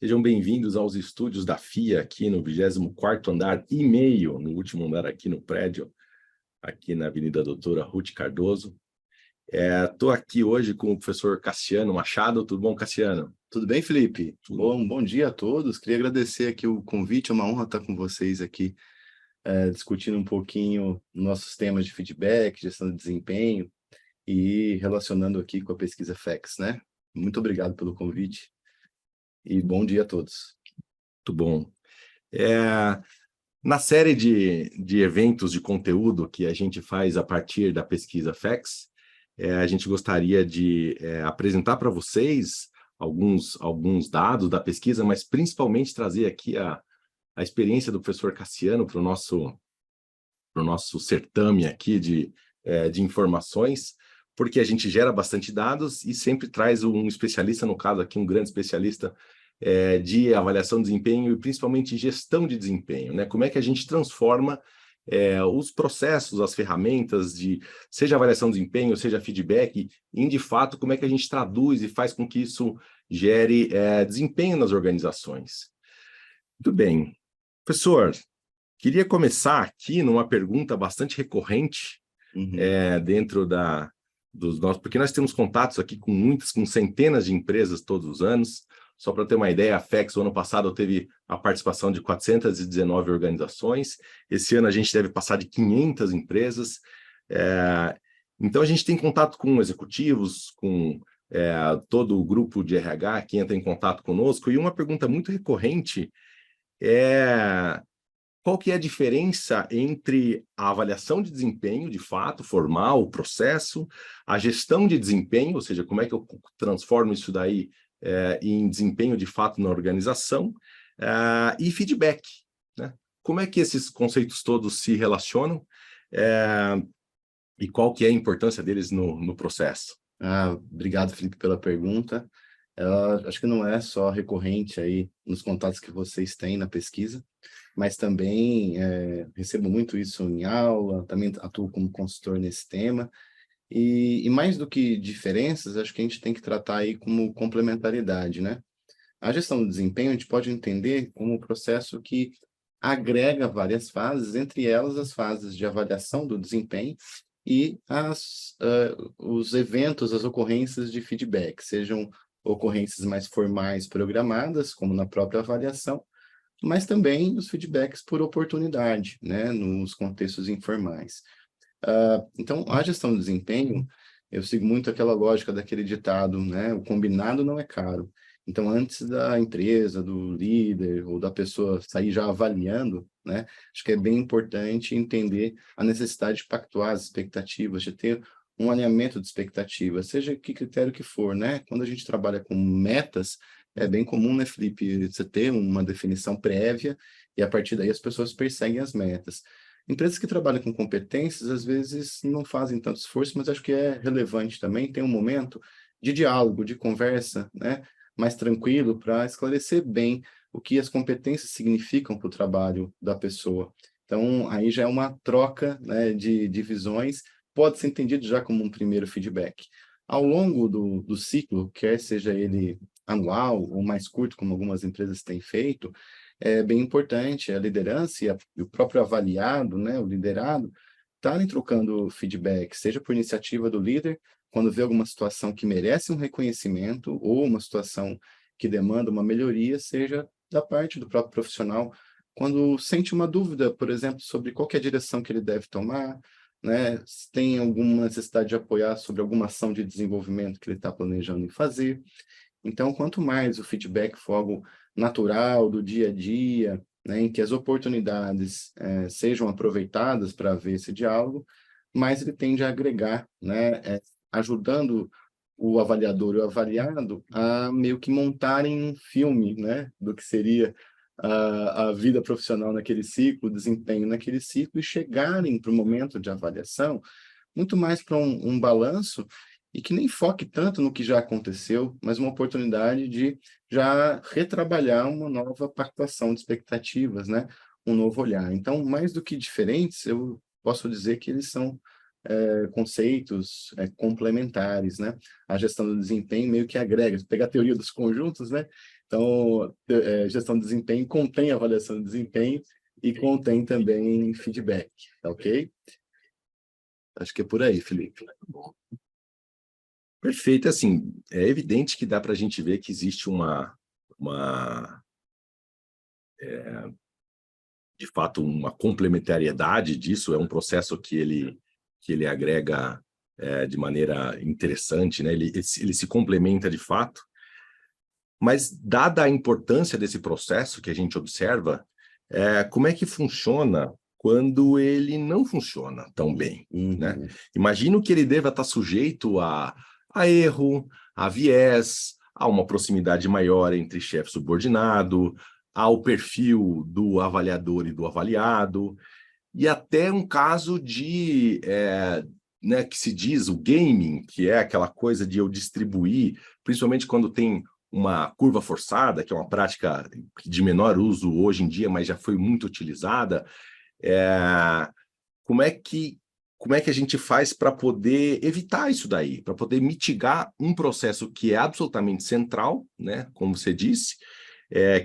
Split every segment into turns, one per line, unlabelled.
Sejam bem-vindos aos estúdios da FIA, aqui no 24º andar e meio, no último andar aqui no prédio, aqui na Avenida Doutora Ruth Cardoso. Estou aqui hoje com o professor Cassiano Machado. Tudo bom, Cassiano?
Tudo bem, Felipe? Bom dia a todos. Queria agradecer aqui o convite, é uma honra estar com vocês aqui, discutindo um pouquinho nossos temas de feedback, gestão de desempenho e relacionando aqui com a pesquisa FACS, né? Muito obrigado pelo convite e bom dia a todos.
Muito bom. Na série de eventos de conteúdo que a gente faz a partir da pesquisa FACS, a gente gostaria de apresentar para vocês alguns dados da pesquisa, mas principalmente trazer aqui a experiência do professor Cassiano para o nosso certame aqui de informações, porque a gente gera bastante dados e sempre traz um especialista, no caso aqui um grande especialista de avaliação de desempenho e principalmente gestão de desempenho, né? Como é que a gente transforma os processos, as ferramentas seja avaliação de desempenho, seja feedback, em de fato como é que a gente traduz e faz com que isso gere desempenho nas organizações. Muito bem. Professor, queria começar aqui numa pergunta bastante recorrente dentro dos nossos, porque nós temos contatos aqui com centenas de empresas todos os anos. Só para ter uma ideia, a FACS, o ano passado, teve a participação de 419 organizações. Esse ano a gente deve passar de 500 empresas. Então, a gente tem contato com executivos, com todo o grupo de RH que entra em contato conosco. E uma pergunta muito recorrente é: qual que é a diferença entre a avaliação de desempenho, de fato, formal, o processo, a gestão de desempenho, ou seja, como é que eu transformo isso daí em desempenho de fato na organização, e feedback, né? Como é que esses conceitos todos se relacionam e qual que é a importância deles no processo?
Obrigado, Felipe, pela pergunta. Acho que não é só recorrente aí nos contatos que vocês têm na pesquisa, mas também recebo muito isso em aula, também atuo como consultor nesse tema. E mais do que diferenças, acho que a gente tem que tratar aí como complementaridade, né? A gestão do desempenho a gente pode entender como um processo que agrega várias fases, entre elas as fases de avaliação do desempenho e os eventos, as ocorrências de feedback, sejam ocorrências mais formais programadas, como na própria avaliação, mas também os feedbacks por oportunidade, né, nos contextos informais. Então, a gestão do desempenho, eu sigo muito aquela lógica daquele ditado, né? O combinado não é caro. Então, antes da empresa, do líder ou da pessoa sair já avaliando, né? Acho que é bem importante entender a necessidade de pactuar as expectativas, de ter um alinhamento de expectativas, seja que critério que for, né? Quando a gente trabalha com metas, é bem comum, né, Felipe, você ter uma definição prévia e a partir daí as pessoas perseguem as metas. Empresas que trabalham com competências, às vezes, não fazem tanto esforço, mas acho que é relevante também ter um momento de diálogo, de conversa, né, mais tranquilo, para esclarecer bem o que as competências significam para o trabalho da pessoa. Então, aí já é uma troca, né, de visões, pode ser entendido já como um primeiro feedback. Ao longo do ciclo, quer seja ele anual ou mais curto, como algumas empresas têm feito, é bem importante a liderança e o próprio avaliado, né, o liderado, estarem trocando feedback, seja por iniciativa do líder, quando vê alguma situação que merece um reconhecimento ou uma situação que demanda uma melhoria, seja da parte do próprio profissional, quando sente uma dúvida, por exemplo, sobre qual que é a direção que ele deve tomar, né, se tem alguma necessidade de apoiar sobre alguma ação de desenvolvimento que ele está planejando em fazer. Então, quanto mais o feedback for algo natural, do dia a dia, né, em que as oportunidades sejam aproveitadas para haver esse diálogo, mais ele tende a agregar, né, ajudando o avaliador e o avaliado a meio que montarem um filme, né, do que seria a vida profissional naquele ciclo, o desempenho naquele ciclo, e chegarem para o momento de avaliação muito mais para um balanço e que nem foque tanto no que já aconteceu, mas uma oportunidade de já retrabalhar uma nova pactuação de expectativas, né? Um novo olhar. Então, mais do que diferentes, eu posso dizer que eles são conceitos complementares, né? A gestão do desempenho meio que agrega, se pegar a teoria dos conjuntos, né? Então, gestão de desempenho contém avaliação de desempenho e contém também feedback, tá ok? Acho que é por aí, Felipe.
Perfeito. Assim, é evidente que dá para a gente ver que existe de fato, uma complementariedade disso. É um processo que ele agrega de maneira interessante, né? Ele se complementa de fato. Mas, dada a importância desse processo que a gente observa, como é que funciona quando ele não funciona tão bem, né? Imagino que ele deva estar sujeito a erro, a viés, a uma proximidade maior entre chefe subordinado, ao perfil do avaliador e do avaliado, e até um caso de, né, que se diz o gaming, que é aquela coisa de eu distribuir, principalmente quando tem uma curva forçada, que é uma prática de menor uso hoje em dia, mas já foi muito utilizada. É, como é que a gente faz para poder evitar isso daí, para poder mitigar um processo que é absolutamente central, né, como você disse,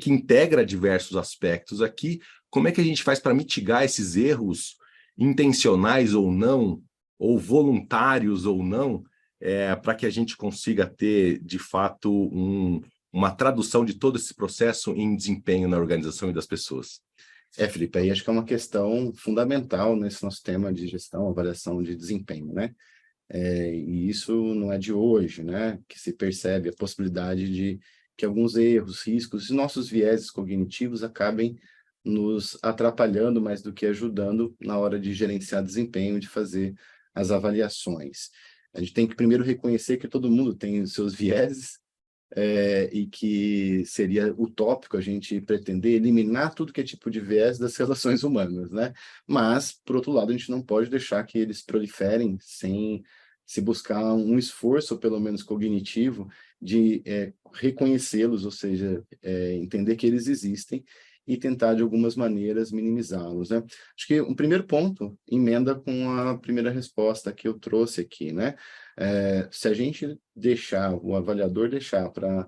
que integra diversos aspectos aqui. Como é que a gente faz para mitigar esses erros, intencionais ou não, ou voluntários ou não, para que a gente consiga ter, de fato, uma tradução de todo esse processo em desempenho na organização e das pessoas?
Felipe, aí acho que é uma questão fundamental nesse nosso tema de gestão, avaliação de desempenho, né? E isso não é de hoje, né? Que se percebe a possibilidade de que alguns erros, riscos e nossos vieses cognitivos acabem nos atrapalhando mais do que ajudando na hora de gerenciar desempenho, de fazer as avaliações. A gente tem que primeiro reconhecer que todo mundo tem os seus vieses, e que seria utópico a gente pretender eliminar tudo que é tipo de viés das relações humanas, né? Mas, por outro lado, a gente não pode deixar que eles proliferem sem se buscar um esforço, pelo menos cognitivo, de reconhecê-los, ou seja, entender que eles existem e tentar, de algumas maneiras, minimizá-los, né? Acho que um primeiro ponto emenda com a primeira resposta que eu trouxe aqui, né? Se a gente deixar, o avaliador deixar para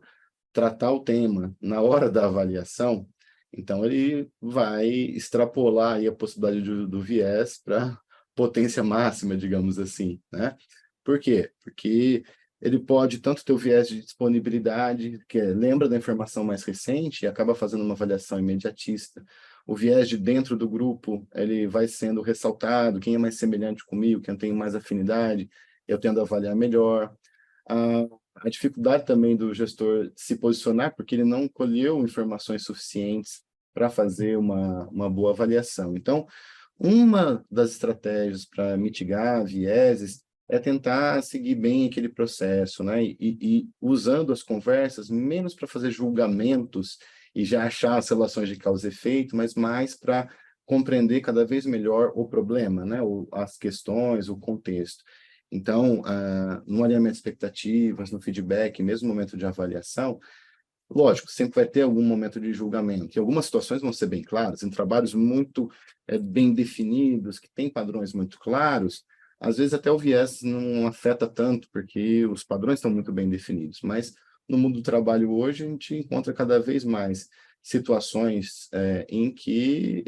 tratar o tema na hora da avaliação, então ele vai extrapolar aí a possibilidade do viés para potência máxima, digamos assim, né? Por quê? Porque ele pode tanto ter o viés de disponibilidade, que lembra da informação mais recente e acaba fazendo uma avaliação imediatista. O viés de dentro do grupo, ele vai sendo ressaltado, quem é mais semelhante comigo, quem tem mais afinidade, eu tendo a avaliar melhor. A dificuldade também do gestor se posicionar, porque ele não colheu informações suficientes para fazer uma boa avaliação. Então, uma das estratégias para mitigar vieses é tentar seguir bem aquele processo, né? E usando as conversas menos para fazer julgamentos e já achar as relações de causa e efeito, mas mais para compreender cada vez melhor o problema, né? As questões, o contexto. Então, no alinhamento de expectativas, no feedback, mesmo no momento de avaliação, lógico, sempre vai ter algum momento de julgamento. E algumas situações vão ser bem claras, em trabalhos muito bem definidos, que têm padrões muito claros, às vezes até o viés não afeta tanto, porque os padrões estão muito bem definidos. Mas no mundo do trabalho hoje, a gente encontra cada vez mais situações em que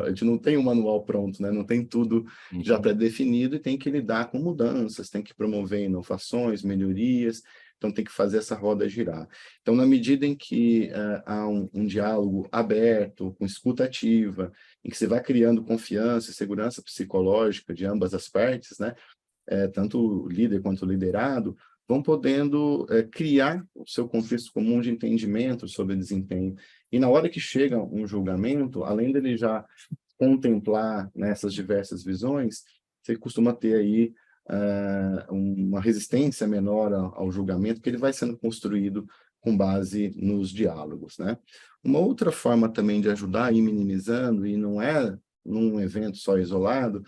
a gente não tem um manual pronto, né? Não tem tudo já pré-definido e tem que lidar com mudanças, tem que promover inovações, melhorias, então tem que fazer essa roda girar. Então, na medida em que há um diálogo aberto, com escuta ativa, em que você vai criando confiança e segurança psicológica de ambas as partes, né? Tanto o líder quanto o liderado, vão podendo criar o seu contexto comum de entendimento sobre desempenho. E na hora que chega um julgamento, além dele já contemplar nessas diversas visões, você costuma ter aí uma resistência menor ao julgamento, porque ele vai sendo construído com base nos diálogos, né? Uma outra forma também de ajudar a ir minimizando, e não é num evento só isolado,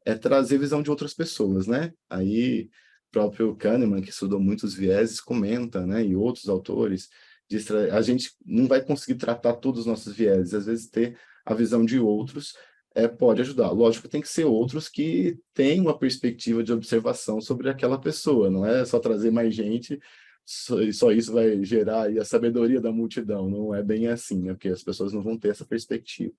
é trazer visão de outras pessoas, né? Aí, o próprio Kahneman, que estudou muitos vieses, comenta, né? E outros autores, a gente não vai conseguir tratar todos os nossos vieses, às vezes ter a visão de outros pode ajudar. Lógico, tem que ser outros que têm uma perspectiva de observação sobre aquela pessoa, não é só trazer mais gente só isso vai gerar aí a sabedoria da multidão. Não é bem assim, né? Porque as pessoas não vão ter essa perspectiva.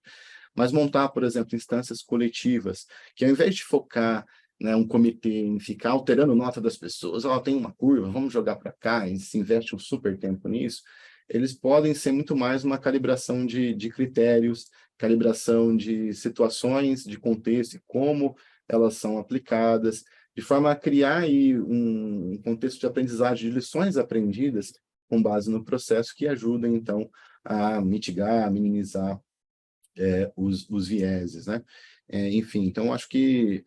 Mas montar, por exemplo, instâncias coletivas, que ao invés de focar, né, um comitê em ficar alterando nota das pessoas, ó, tem uma curva, vamos jogar para cá, e se investe um super tempo nisso, eles podem ser muito mais uma calibração de critérios, calibração de situações, de contexto, e como elas são aplicadas, de forma a criar aí um contexto de aprendizagem, de lições aprendidas com base no processo que ajudem, então, a mitigar, a minimizar os vieses, né? Enfim, então acho que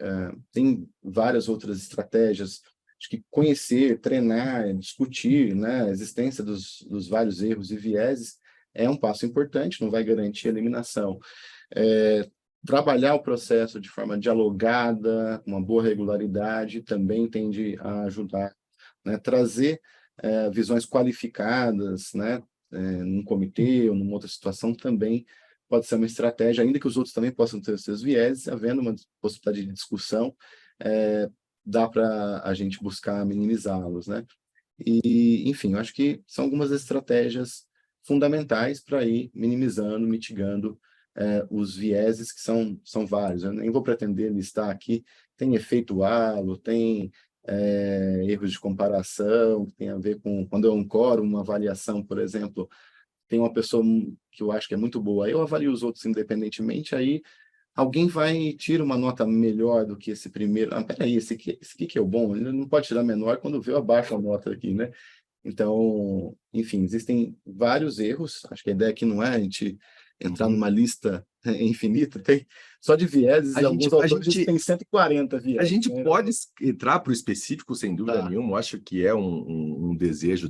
tem várias outras estratégias. Acho que conhecer, treinar, discutir, né, a existência dos vários erros e vieses é um passo importante, não vai garantir a eliminação. Trabalhar o processo de forma dialogada, com uma boa regularidade, também tende a ajudar, né? Trazer visões qualificadas, né? Num comitê ou numa outra situação também pode ser uma estratégia, ainda que os outros também possam ter os seus vieses, havendo uma possibilidade de discussão, dá para a gente buscar minimizá-los, né? E, enfim, eu acho que são algumas estratégias fundamentais para ir minimizando, mitigando os vieses, que são vários. Eu nem vou pretender listar aqui, tem efeito halo, tem erros de comparação, que tem a ver com, quando eu ancoro uma avaliação, por exemplo, tem uma pessoa que eu acho que é muito boa, eu avalio os outros independentemente, aí alguém vai e tira uma nota melhor do que esse primeiro. Ah, peraí, esse aqui que é o bom, ele não pode tirar menor quando vê eu abaixo a nota aqui, né? Então, enfim, existem vários erros, acho que a ideia aqui não é a gente entrar numa lista infinita, tem só de vieses,
A gente,
alguns
a
autores dizem que
gente,
tem 140
a
vieses,
gente
né?
pode entrar para o específico, sem dúvida
Tá,
nenhuma. Eu acho que é um desejo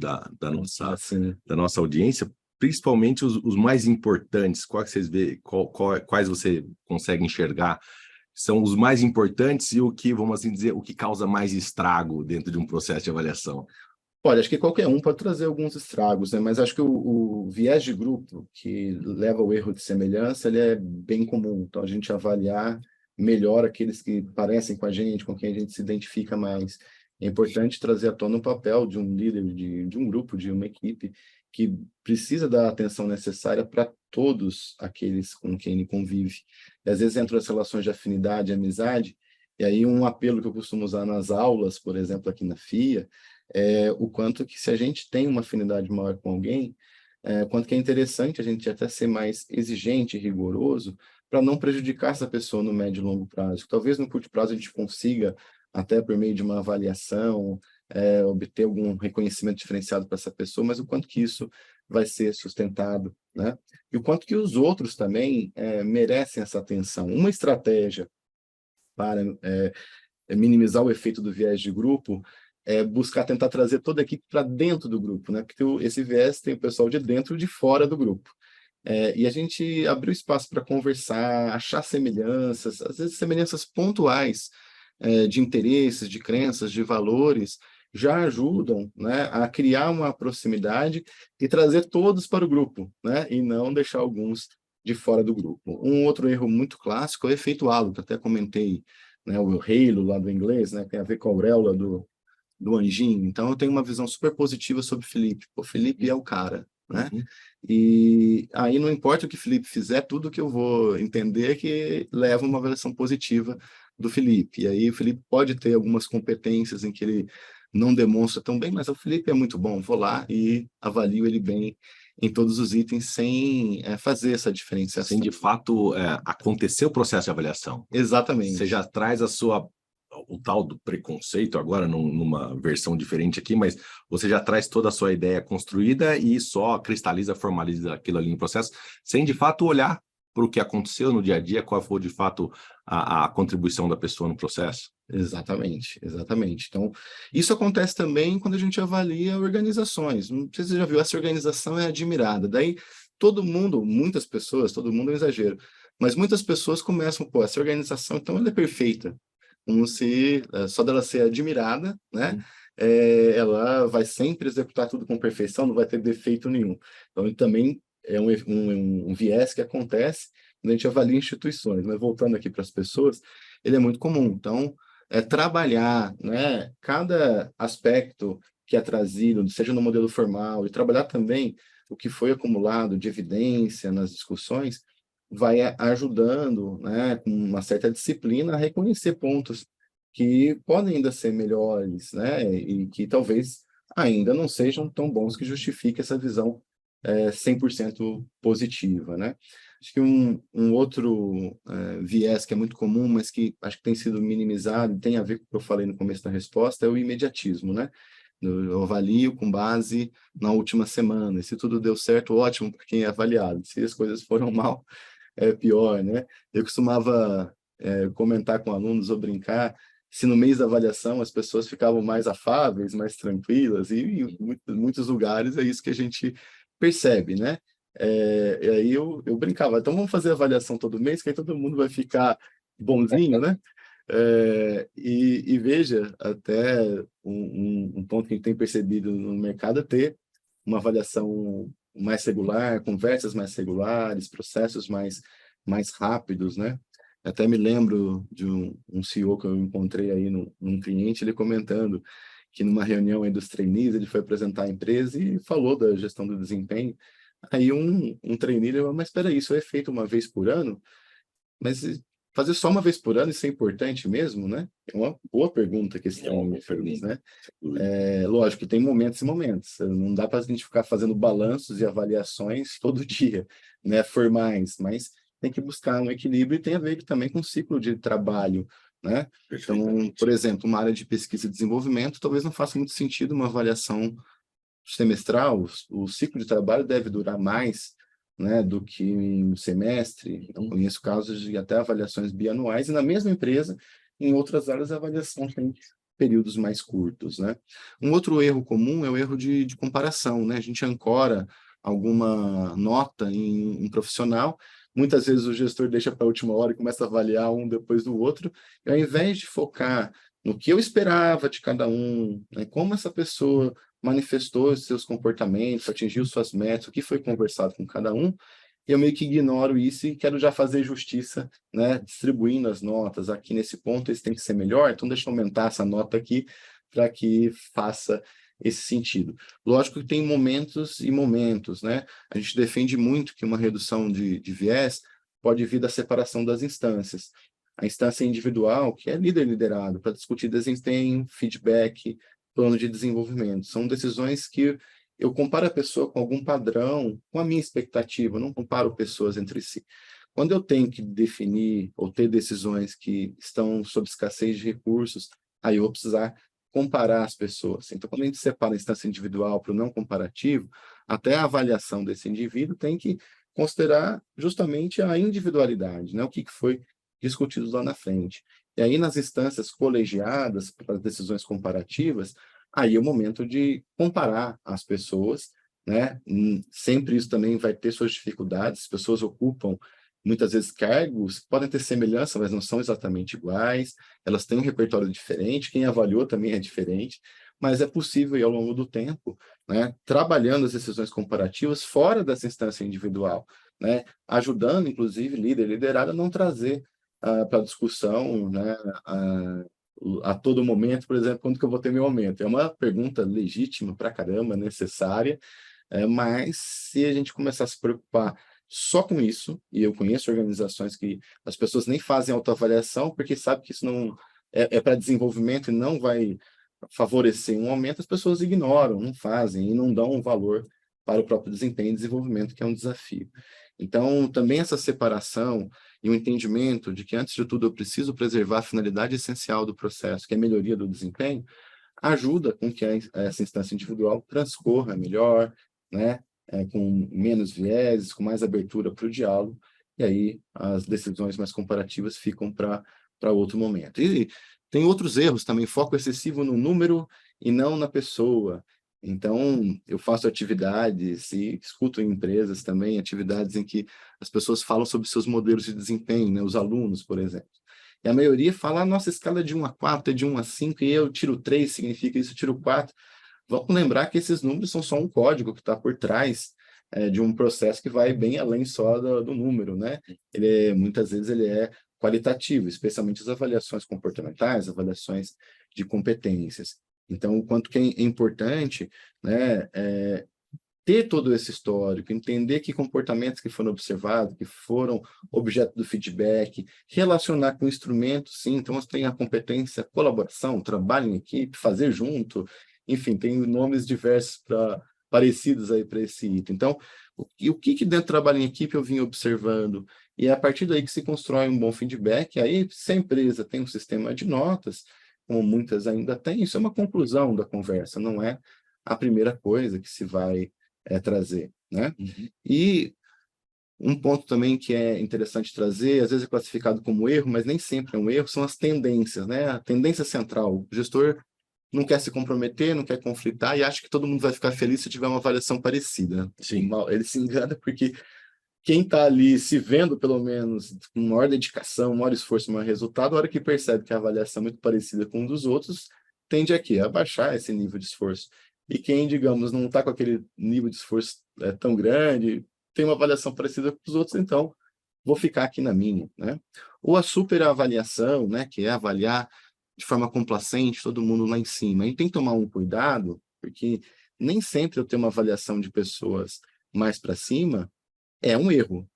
assim,
da nossa audiência, principalmente os mais importantes. Quais vocês vê, quais você consegue enxergar são os mais importantes e o que, vamos assim dizer, o que causa mais estrago dentro de um processo de avaliação?
olha, acho que qualquer um pode trazer alguns estragos, né? Mas acho que o viés de grupo que leva ao erro de semelhança, ele é bem comum. Então, a gente avaliar melhor aqueles que parecem com a gente, com quem a gente se identifica mais. É importante trazer à tona o papel de um líder, de um grupo, de uma equipe, que precisa dar a atenção necessária para todos aqueles com quem ele convive. E, às vezes, entram as relações de afinidade, amizade, e aí um apelo que eu costumo usar nas aulas, por exemplo, aqui na FIA, o quanto que se a gente tem uma afinidade maior com alguém, quanto que é interessante a gente até ser mais exigente e rigoroso para não prejudicar essa pessoa no médio e longo prazo. Talvez no curto prazo a gente consiga, até por meio de uma avaliação, obter algum reconhecimento diferenciado para essa pessoa, mas o quanto que isso vai ser sustentado, né? E o quanto que os outros também merecem essa atenção. Uma estratégia para minimizar o efeito do viés de grupo buscar tentar trazer toda a equipe para dentro do grupo, né? Porque esse viés tem o pessoal de dentro e de fora do grupo. E a gente abriu espaço para conversar, achar semelhanças, às vezes semelhanças pontuais de interesses, de crenças, de valores, já ajudam, né, a criar uma proximidade e trazer todos para o grupo, né? E não deixar alguns de fora do grupo. Um outro erro muito clássico é o efeito halo, que até comentei, né, o halo lá do inglês, né, tem a ver com a auréola do anjinho. Então, eu tenho uma visão super positiva sobre o Felipe. O Felipe é o cara, né?
Uhum.
E aí não importa o que o Felipe fizer, tudo que eu vou entender é que leva uma avaliação positiva do Felipe. E aí o Felipe pode ter algumas competências em que ele não demonstra tão bem, mas o Felipe é muito bom. Vou lá e avalio ele bem em todos os itens sem fazer essa
Sem
diferenciação.
de fato acontecer o processo de avaliação. Você já
Exatamente.
traz o tal do preconceito, agora numa versão diferente aqui, mas você já traz toda a sua ideia construída e só cristaliza, formaliza aquilo ali no processo, sem de fato olhar para o que aconteceu no dia a dia, qual foi de fato a contribuição da pessoa no processo.
Exatamente, exatamente. Então, isso acontece também quando a gente avalia organizações. Não sei se você já viu, essa organização é admirada. Daí, todo mundo, muitas pessoas, todo mundo é um exagero, mas muitas pessoas começam, pô, essa organização, então, ela é perfeita. Como se, só dela ser admirada, né, ela vai sempre executar tudo com perfeição, não vai ter defeito nenhum. Então, também é um viés que acontece quando a gente avalia instituições. Mas voltando aqui para as pessoas, ele é muito comum. Então, trabalhar, né, cada aspecto que é trazido, seja no modelo formal, e trabalhar também o que foi acumulado de evidência nas discussões, vai ajudando, né, com uma certa disciplina, a reconhecer pontos que podem ainda ser melhores, né, e que talvez ainda não sejam tão bons que justifique essa visão 100% positiva, né? Acho que um outro viés que é muito comum, mas que acho que tem sido minimizado, e tem a ver com o que eu falei no começo da resposta, é o imediatismo, né? Eu avalio com base na última semana. E se tudo deu certo, ótimo para quem é avaliado. Se as coisas foram mal, é pior, né? Eu costumava comentar com alunos ou brincar se no mês da avaliação as pessoas ficavam mais afáveis, mais tranquilas, e em muitos lugares é isso que a gente percebe, né? E aí eu brincava, então vamos fazer avaliação todo mês, que aí todo mundo vai ficar bonzinho, né? E veja, até um ponto que a gente tem percebido no mercado é ter uma avaliação mais regular, conversas mais regulares, processos mais rápidos, né? Até me lembro de um CEO que eu encontrei aí num cliente, ele comentando que numa reunião aí dos trainees, ele foi apresentar a empresa e falou da gestão do desempenho. Aí um trainee, ele falou, mas espera aí, isso é feito uma vez por ano? Mas fazer só uma vez por ano, isso é importante mesmo, né? É uma boa pergunta que esse trainee fez, né? Lógico que tem momentos e momentos. Não dá para a gente ficar fazendo balanços e avaliações todo dia, né? Formais, mas tem que buscar um equilíbrio e tem a ver também com o ciclo de trabalho, né? Então, por exemplo, uma área de pesquisa e desenvolvimento, talvez não faça muito sentido uma avaliação semestral. O ciclo de trabalho deve durar mais, né, do que um semestre. Então, conheço casos de até avaliações bianuais, e na mesma empresa, em outras áreas, a avaliação tem períodos mais curtos, né? Um outro erro comum é o erro de comparação, né? A gente ancora alguma nota em um profissional, muitas vezes o gestor deixa para a última hora e começa a avaliar um depois do outro, e ao invés de focar no que eu esperava de cada um, né, como essa pessoa manifestou os seus comportamentos, atingiu suas metas, o que foi conversado com cada um, eu meio que ignoro isso e quero já fazer justiça, né, distribuindo as notas. Aqui nesse ponto, esse tem que ser melhor, então deixa eu aumentar essa nota aqui para que faça esse sentido. Lógico que tem momentos e momentos, né? A gente defende muito que uma redução de viés pode vir da separação das instâncias. A instância individual, que é líder liderado, para discutir desempenho, feedback, plano de desenvolvimento. São decisões que eu comparo a pessoa com algum padrão, com a minha expectativa, eu não comparo pessoas entre si. Quando eu tenho que definir ou ter decisões que estão sob escassez de recursos, aí eu vou precisar comparar as pessoas. Então, quando a gente separa a instância individual para o não comparativo, até a avaliação desse indivíduo tem que considerar justamente a individualidade, né? O que foi discutido lá na frente. E aí, nas instâncias colegiadas, para as decisões comparativas, aí é o momento de comparar as pessoas, né? Sempre isso também vai ter suas dificuldades, as pessoas ocupam muitas vezes cargos que podem ter semelhança, mas não são exatamente iguais, elas têm um repertório diferente, quem avaliou também é diferente, mas é possível, e ao longo do tempo, né, trabalhando as decisões comparativas fora dessa instância individual, né, ajudando, inclusive, líder, liderada, a não trazer para discussão, né, a todo momento, por exemplo, quando que eu vou ter meu aumento? É uma pergunta legítima para caramba, necessária, mas se a gente começar a se preocupar só com isso, e eu conheço organizações que as pessoas nem fazem autoavaliação porque sabem que isso não é para desenvolvimento e não vai favorecer um aumento, as pessoas ignoram, não fazem e não dão um valor para o próprio desempenho e desenvolvimento, que é um desafio. Então, também essa separação e o entendimento de que, antes de tudo, eu preciso preservar a finalidade essencial do processo, que é a melhoria do desempenho, ajuda com que essa instância individual transcorra melhor, né? Com menos vieses, com mais abertura para o diálogo, e aí as decisões mais comparativas ficam para outro momento. E tem outros erros também, foco excessivo no número e não na pessoa. Então, eu faço atividades e escuto em empresas também atividades em que as pessoas falam sobre seus modelos de desempenho, né? Os alunos, por exemplo. E a maioria fala, a nossa escala é de 1 a 4, é de 1 a 5, e eu tiro 3, significa isso, eu tiro 4. Vamos lembrar que esses números são só um código que está por trás de um processo que vai bem além só do número, né? Muitas vezes ele é qualitativo, especialmente as avaliações comportamentais, avaliações de competências. Então, o quanto que é importante, né, ter todo esse histórico, entender que comportamentos que foram observados, que foram objeto do feedback, relacionar com instrumentos, sim, então você tem a competência, colaboração, trabalho em equipe, fazer junto, enfim, tem nomes diversos parecidos aí para esse item. Então, o que dentro do trabalho em equipe eu vim observando, e é a partir daí que se constrói um bom feedback, aí se a empresa tem um sistema de notas, como muitas ainda têm, isso é uma conclusão da conversa, não é a primeira coisa que se vai trazer, né?
Uhum.
E um ponto também que é interessante trazer, às vezes é classificado como erro, mas nem sempre é um erro, são as tendências, né? A tendência central. O gestor não quer se comprometer, não quer conflitar e acha que todo mundo vai ficar feliz se tiver uma avaliação parecida.
Sim.
Ele se engana porque quem está ali se vendo, pelo menos, com maior dedicação, maior esforço, maior resultado, a hora que percebe que a avaliação é muito parecida com um dos outros, tende aqui a baixar esse nível de esforço. E quem, digamos, não está com aquele nível de esforço tão grande, tem uma avaliação parecida com os outros, então vou ficar aqui na minha, né? Ou a superavaliação, né, que é avaliar de forma complacente todo mundo lá em cima. A gente tem que tomar um cuidado, porque nem sempre eu tenho uma avaliação de pessoas mais para cima, é um erro.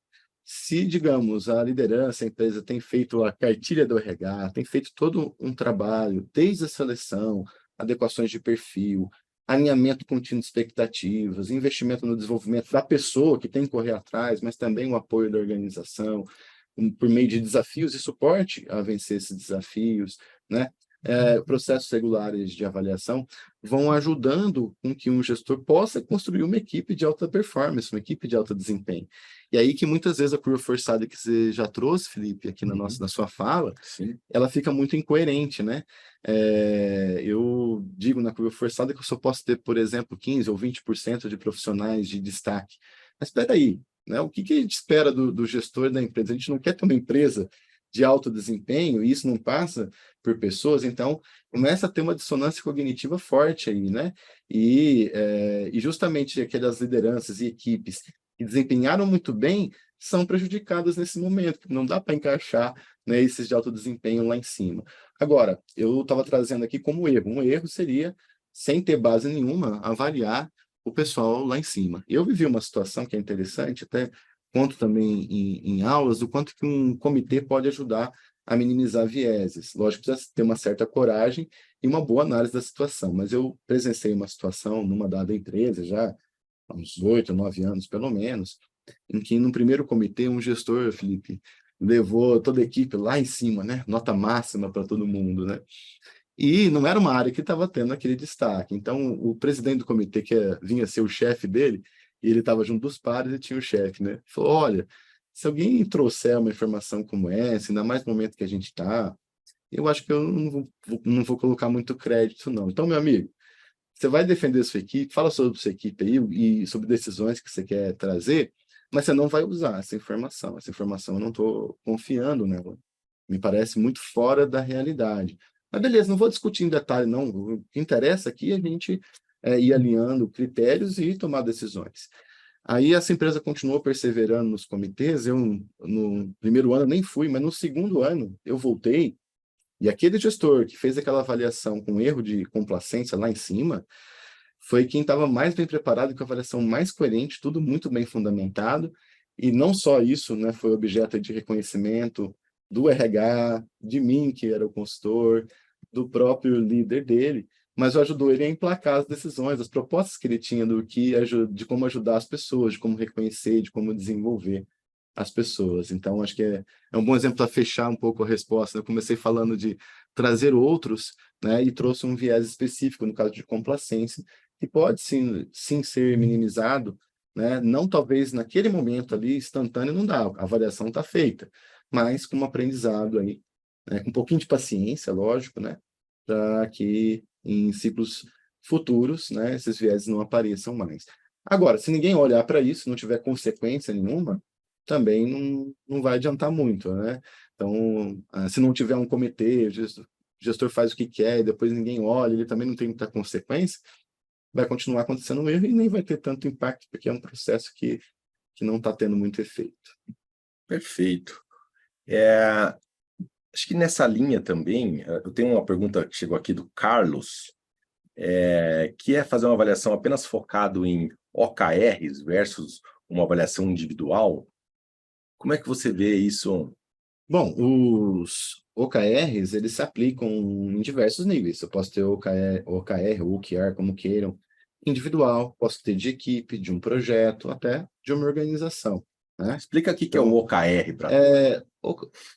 Se, digamos, a liderança, a empresa tem feito a cartilha do RH, tem feito todo um trabalho, desde a seleção, adequações de perfil, alinhamento contínuo de expectativas, investimento no desenvolvimento da pessoa que tem que correr atrás, mas também o apoio da organização, por meio de desafios e suporte a vencer esses desafios, né? Processos regulares de avaliação vão ajudando com que um gestor possa construir uma equipe de alta performance, uma equipe de alto desempenho. E aí que muitas vezes a curva forçada que você já trouxe, Felipe, aqui na sua fala,
Sim.
ela fica muito incoerente, né? Eu digo na curva forçada que eu só posso ter, por exemplo, 15 ou 20% de profissionais de destaque. Mas espera aí, né? O que a gente espera do gestor da empresa? A gente não quer ter uma empresa de alto desempenho, e isso não passa por pessoas, então começa a ter uma dissonância cognitiva forte aí, né? E justamente aquelas lideranças e equipes que desempenharam muito bem são prejudicadas nesse momento, não dá para encaixar, né, esses de alto desempenho lá em cima. Agora, eu estava trazendo aqui como erro, um erro seria, sem ter base nenhuma, avaliar o pessoal lá em cima. Eu vivi uma situação que é interessante, até conto também em aulas, do quanto que um comitê pode ajudar a minimizar vieses. Lógico que precisa ter uma certa coragem e uma boa análise da situação, mas eu presenciei uma situação numa dada empresa, já há uns 8, 9 anos, pelo menos, em que no primeiro comitê, um gestor, Felipe, levou toda a equipe lá em cima, né? Nota máxima para todo mundo, né? E não era uma área que estava tendo aquele destaque. Então, o presidente do comitê, vinha ser o chefe dele, e ele estava junto dos pares e tinha o chefe, né? Falou: olha, se alguém trouxer uma informação como essa, ainda mais no momento que a gente está, eu acho que eu não vou colocar muito crédito, não. Então, meu amigo, você vai defender sua equipe, fala sobre sua equipe aí e sobre decisões que você quer trazer, mas você não vai usar essa informação. Essa informação eu não estou confiando nela. Me parece muito fora da realidade. Mas beleza, não vou discutir em detalhe, não. O que interessa aqui é a gente ir alinhando critérios e tomar decisões. Aí essa empresa continuou perseverando nos comitês. Eu, no primeiro ano, nem fui, mas no segundo ano eu voltei. E aquele gestor que fez aquela avaliação com erro de complacência lá em cima, foi quem estava mais bem preparado, com a avaliação mais coerente, tudo muito bem fundamentado, e não só isso, né, foi objeto de reconhecimento do RH, de mim, que era o consultor, do próprio líder dele, mas ajudou ele a emplacar as decisões, as propostas que ele tinha de como ajudar as pessoas, de como reconhecer, de como desenvolver as pessoas. Então, acho que é um bom exemplo para fechar um pouco a resposta. Eu comecei falando de trazer outros, né, e trouxe um viés específico, no caso de complacência, que pode sim ser minimizado, né? Não talvez naquele momento ali, instantâneo, não dá, a avaliação está feita, mas com um aprendizado aí, né? Com um pouquinho de paciência, lógico, né? Para que em ciclos futuros, né, esses vieses não apareçam mais. Agora, se ninguém olhar para isso, não tiver consequência nenhuma, também não vai adiantar muito, né? Então, se não tiver um comitê, o gestor faz o que quer e depois ninguém olha, ele também não tem muita consequência, vai continuar acontecendo um erro e nem vai ter tanto impacto, porque é um processo que não está tendo muito efeito.
Perfeito. Acho que nessa linha também, eu tenho uma pergunta que chegou aqui do Carlos. que é fazer uma avaliação apenas focado em OKRs versus uma avaliação individual. Como é que você vê isso?
Bom, os OKRs, eles se aplicam em diversos níveis. Eu posso ter OKR ou OKR, como queiram, individual, posso ter de equipe, de um projeto, até de uma organização, né?
Explica aqui que é o
Então,
OKR para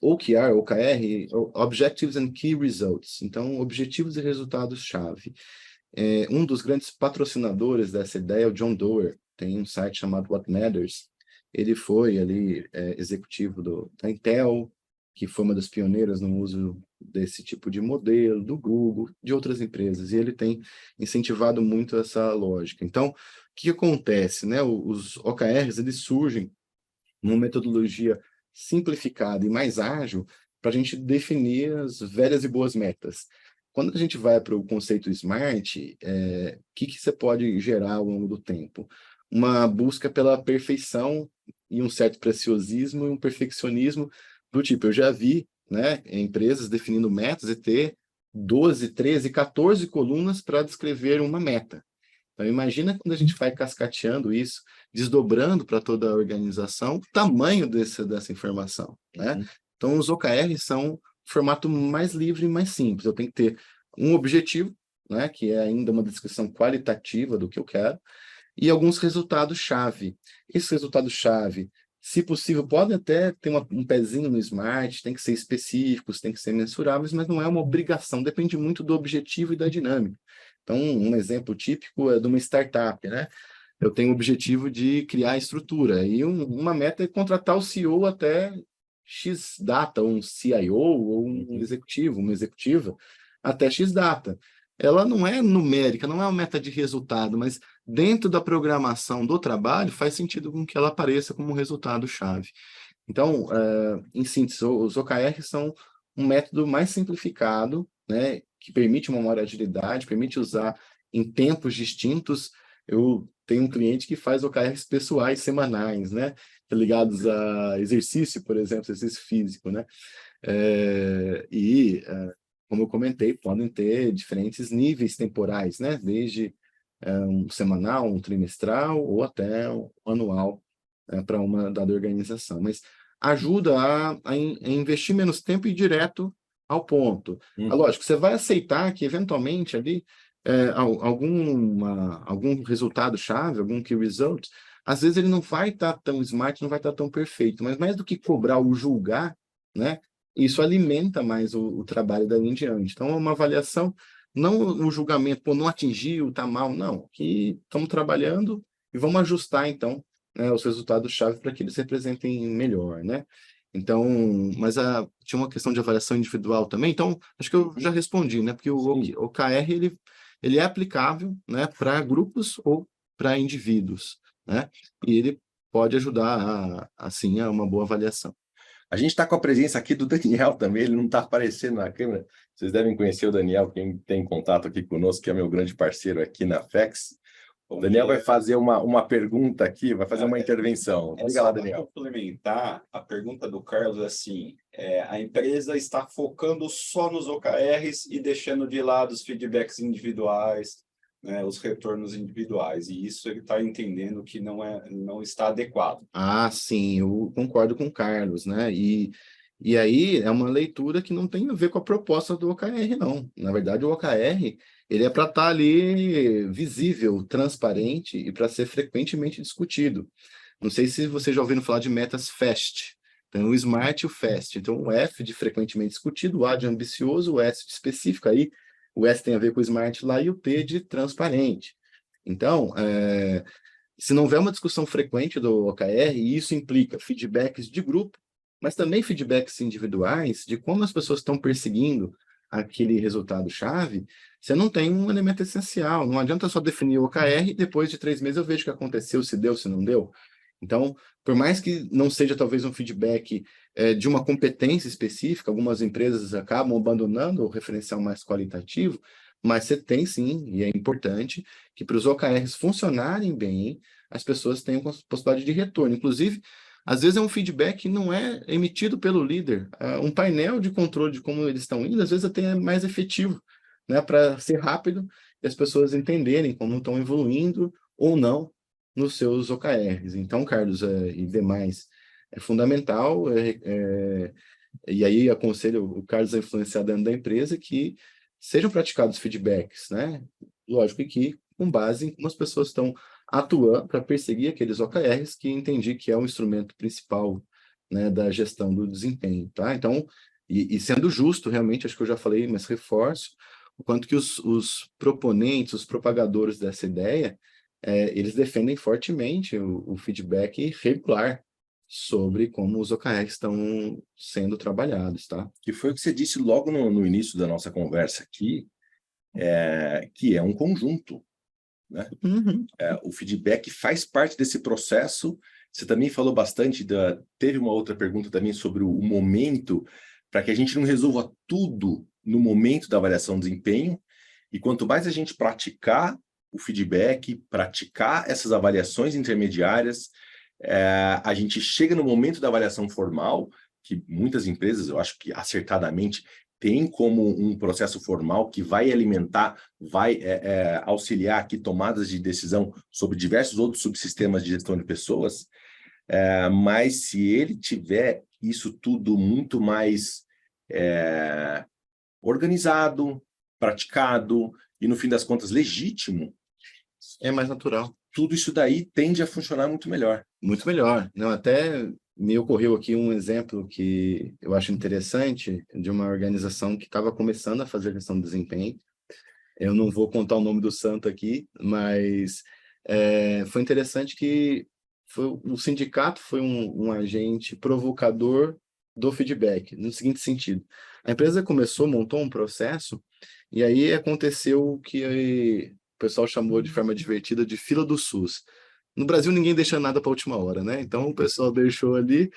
OKR, Objectives and Key Results. Então, objetivos e resultados-chave. Um dos grandes patrocinadores dessa ideia é o John Doerr. Tem um site chamado What Matters. Ele foi ali executivo da Intel, que foi uma das pioneiras no uso desse tipo de modelo, do Google, de outras empresas, e ele tem incentivado muito essa lógica. Então, o que acontece, né? Os OKRs, eles surgem numa metodologia simplificada e mais ágil para a gente definir as velhas e boas metas. Quando a gente vai para o conceito SMART, o que você pode gerar ao longo do tempo? Uma busca pela perfeição e um certo preciosismo e um perfeccionismo do tipo, eu já vi, né, empresas definindo metas e ter 12, 13, 14 colunas para descrever uma meta. Então, imagina quando a gente vai cascateando isso, desdobrando para toda a organização, o tamanho dessa informação, né? Então, os OKRs são o formato mais livre e mais simples. Eu tenho que ter um objetivo, né, que é ainda uma descrição qualitativa do que eu quero, e alguns resultados-chave. Esses resultados-chave, se possível, podem até ter um pezinho no Smart, tem que ser específicos, tem que ser mensuráveis, mas não é uma obrigação, depende muito do objetivo e da dinâmica. Então, um exemplo típico é de uma startup, né? Eu tenho o objetivo de criar estrutura, e uma meta é contratar o CEO até X data, um CIO ou um executivo, uma executiva, até X data. Ela não é numérica, não é uma meta de resultado, mas dentro da programação do trabalho faz sentido com que ela apareça como resultado-chave. Então, em síntese, os OKRs são um método mais simplificado, né, que permite uma maior agilidade, permite usar em tempos distintos. Eu tenho um cliente que faz OKRs pessoais semanais, né, ligados a exercício, por exemplo, exercício físico, né, como eu comentei, podem ter diferentes níveis temporais, né, desde um semanal, um trimestral ou até um anual para uma dada organização. Mas ajuda a investir menos tempo e ir direto ao ponto. Lógico, você vai aceitar que, eventualmente, ali, algum resultado-chave, algum key result, às vezes ele não vai estar tão smart, não vai estar tão perfeito, mas mais do que cobrar ou julgar, né, isso alimenta mais o trabalho daí em diante. Então, é uma avaliação, não o julgamento, pô, não atingiu, está mal, não. Que estamos trabalhando e vamos ajustar, então, né, os resultados-chave para que eles representem melhor, né? Então, mas tinha uma questão de avaliação individual também, então, acho que eu já respondi, né? Porque o OKR, ele é aplicável, né, para grupos ou para indivíduos, né? E ele pode ajudar, assim, a uma boa avaliação.
A gente está com a presença aqui do Daniel também, ele não está aparecendo na câmera. Vocês devem conhecer o Daniel, quem tem contato aqui conosco, que é meu grande parceiro aqui na FEX. O Daniel vai fazer uma pergunta aqui, vai fazer uma intervenção. Diga lá, Daniel.
Para complementar, a pergunta do Carlos é assim, a empresa está focando só nos OKRs e deixando de lado os feedbacks individuais, né, os retornos individuais, e isso ele está entendendo que não está adequado.
Ah, sim, eu concordo com o Carlos, né? E aí é uma leitura que não tem a ver com a proposta do OKR, não. Na verdade, o OKR, ele é para estar ali visível, transparente e para ser frequentemente discutido. Não sei se vocês já ouviram falar de metas FAST. Então, o SMART e o FAST. Então, o F de frequentemente discutido, o A de ambicioso, o S de específico, aí o S tem a ver com o SMART lá e o T de transparente. Então, se não houver uma discussão frequente do OKR, e isso implica feedbacks de grupo, mas também feedbacks individuais de como as pessoas estão perseguindo aquele resultado-chave, você não tem um elemento essencial. Não adianta só definir o OKR e depois de 3 meses eu vejo o que aconteceu, se deu, se não deu. Então, por mais que não seja talvez um feedback de uma competência específica, algumas empresas acabam abandonando o referencial mais qualitativo, mas você tem sim, e é importante, que para os OKRs funcionarem bem, as pessoas tenham possibilidade de retorno. Inclusive, às vezes é um feedback que não é emitido pelo líder. Um painel de controle de como eles estão indo, às vezes até é mais efetivo né, para ser rápido e as pessoas entenderem como estão evoluindo ou não nos seus OKRs. Então, Carlos, e demais, é fundamental, e aí aconselho o Carlos a influenciar dentro da empresa que sejam praticados feedbacks, né? Lógico que com base em como as pessoas estão atuando para perseguir aqueles OKRs que entendi que é o instrumento principal, né, da gestão do desempenho, tá? Então, e sendo justo, realmente, acho que eu já falei, mas reforço, o quanto que os proponentes, os propagadores dessa ideia, eles defendem fortemente o feedback regular sobre como os OKRs estão sendo trabalhados, tá?
Que foi o que você disse logo no início da nossa conversa aqui, que é um conjunto, né?
Uhum.
O feedback faz parte desse processo. Você também falou bastante, teve uma outra pergunta também sobre o momento, para que a gente não resolva tudo no momento da avaliação de desempenho, e quanto mais a gente praticar o feedback, praticar essas avaliações intermediárias, a gente chega no momento da avaliação formal, que muitas empresas, eu acho que acertadamente, tem como um processo formal que vai alimentar, vai auxiliar aqui tomadas de decisão sobre diversos outros subsistemas de gestão de pessoas, mas se ele tiver isso tudo muito mais organizado, praticado e, no fim das contas, legítimo,
É mais natural.
tudo isso daí tende a funcionar muito melhor.
Muito melhor. Não, até me ocorreu aqui um exemplo que eu acho interessante de uma organização que estava começando a fazer gestão de desempenho. Eu não vou contar o nome do santo aqui, mas foi interessante que o sindicato foi um agente provocador do feedback, no seguinte sentido. A empresa começou, montou um processo, e aí aconteceu o que o pessoal chamou de forma divertida de fila do SUS. No Brasil, ninguém deixa nada para a última hora, né? Então, o pessoal deixou ali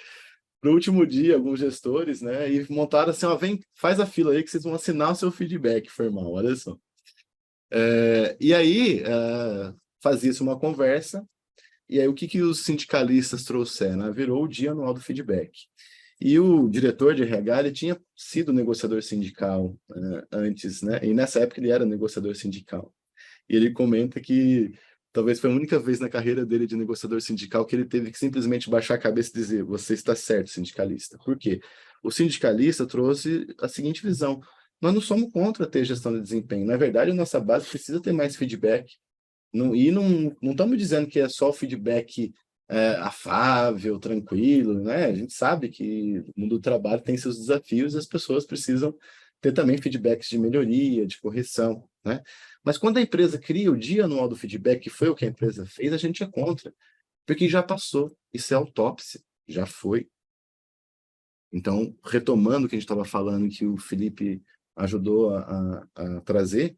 para o último dia, alguns gestores, né? E montaram assim, ó, vem, faz a fila aí que vocês vão assinar o seu feedback formal, olha só. E aí, fazia-se uma conversa, e aí o que os sindicalistas trouxeram? Né? Virou o dia anual do feedback. E o diretor de RH, ele tinha sido negociador sindical antes, né? E nessa época ele era negociador sindical. E ele comenta que talvez foi a única vez na carreira dele de negociador sindical que ele teve que simplesmente baixar a cabeça e dizer: você está certo, sindicalista. Por quê? O sindicalista trouxe a seguinte visão: nós não somos contra ter gestão de desempenho. Na verdade, a nossa base precisa ter mais feedback. Não estamos dizendo que é só o feedback afável, tranquilo, né? A gente sabe que o mundo do trabalho tem seus desafios e as pessoas precisam ter também feedbacks de melhoria, de correção, né? Mas quando a empresa cria o dia anual do feedback, que foi o que a empresa fez, a gente é contra, porque já passou, isso é autópsia, já foi. Então, retomando o que a gente estava falando, que o Felipe ajudou a trazer,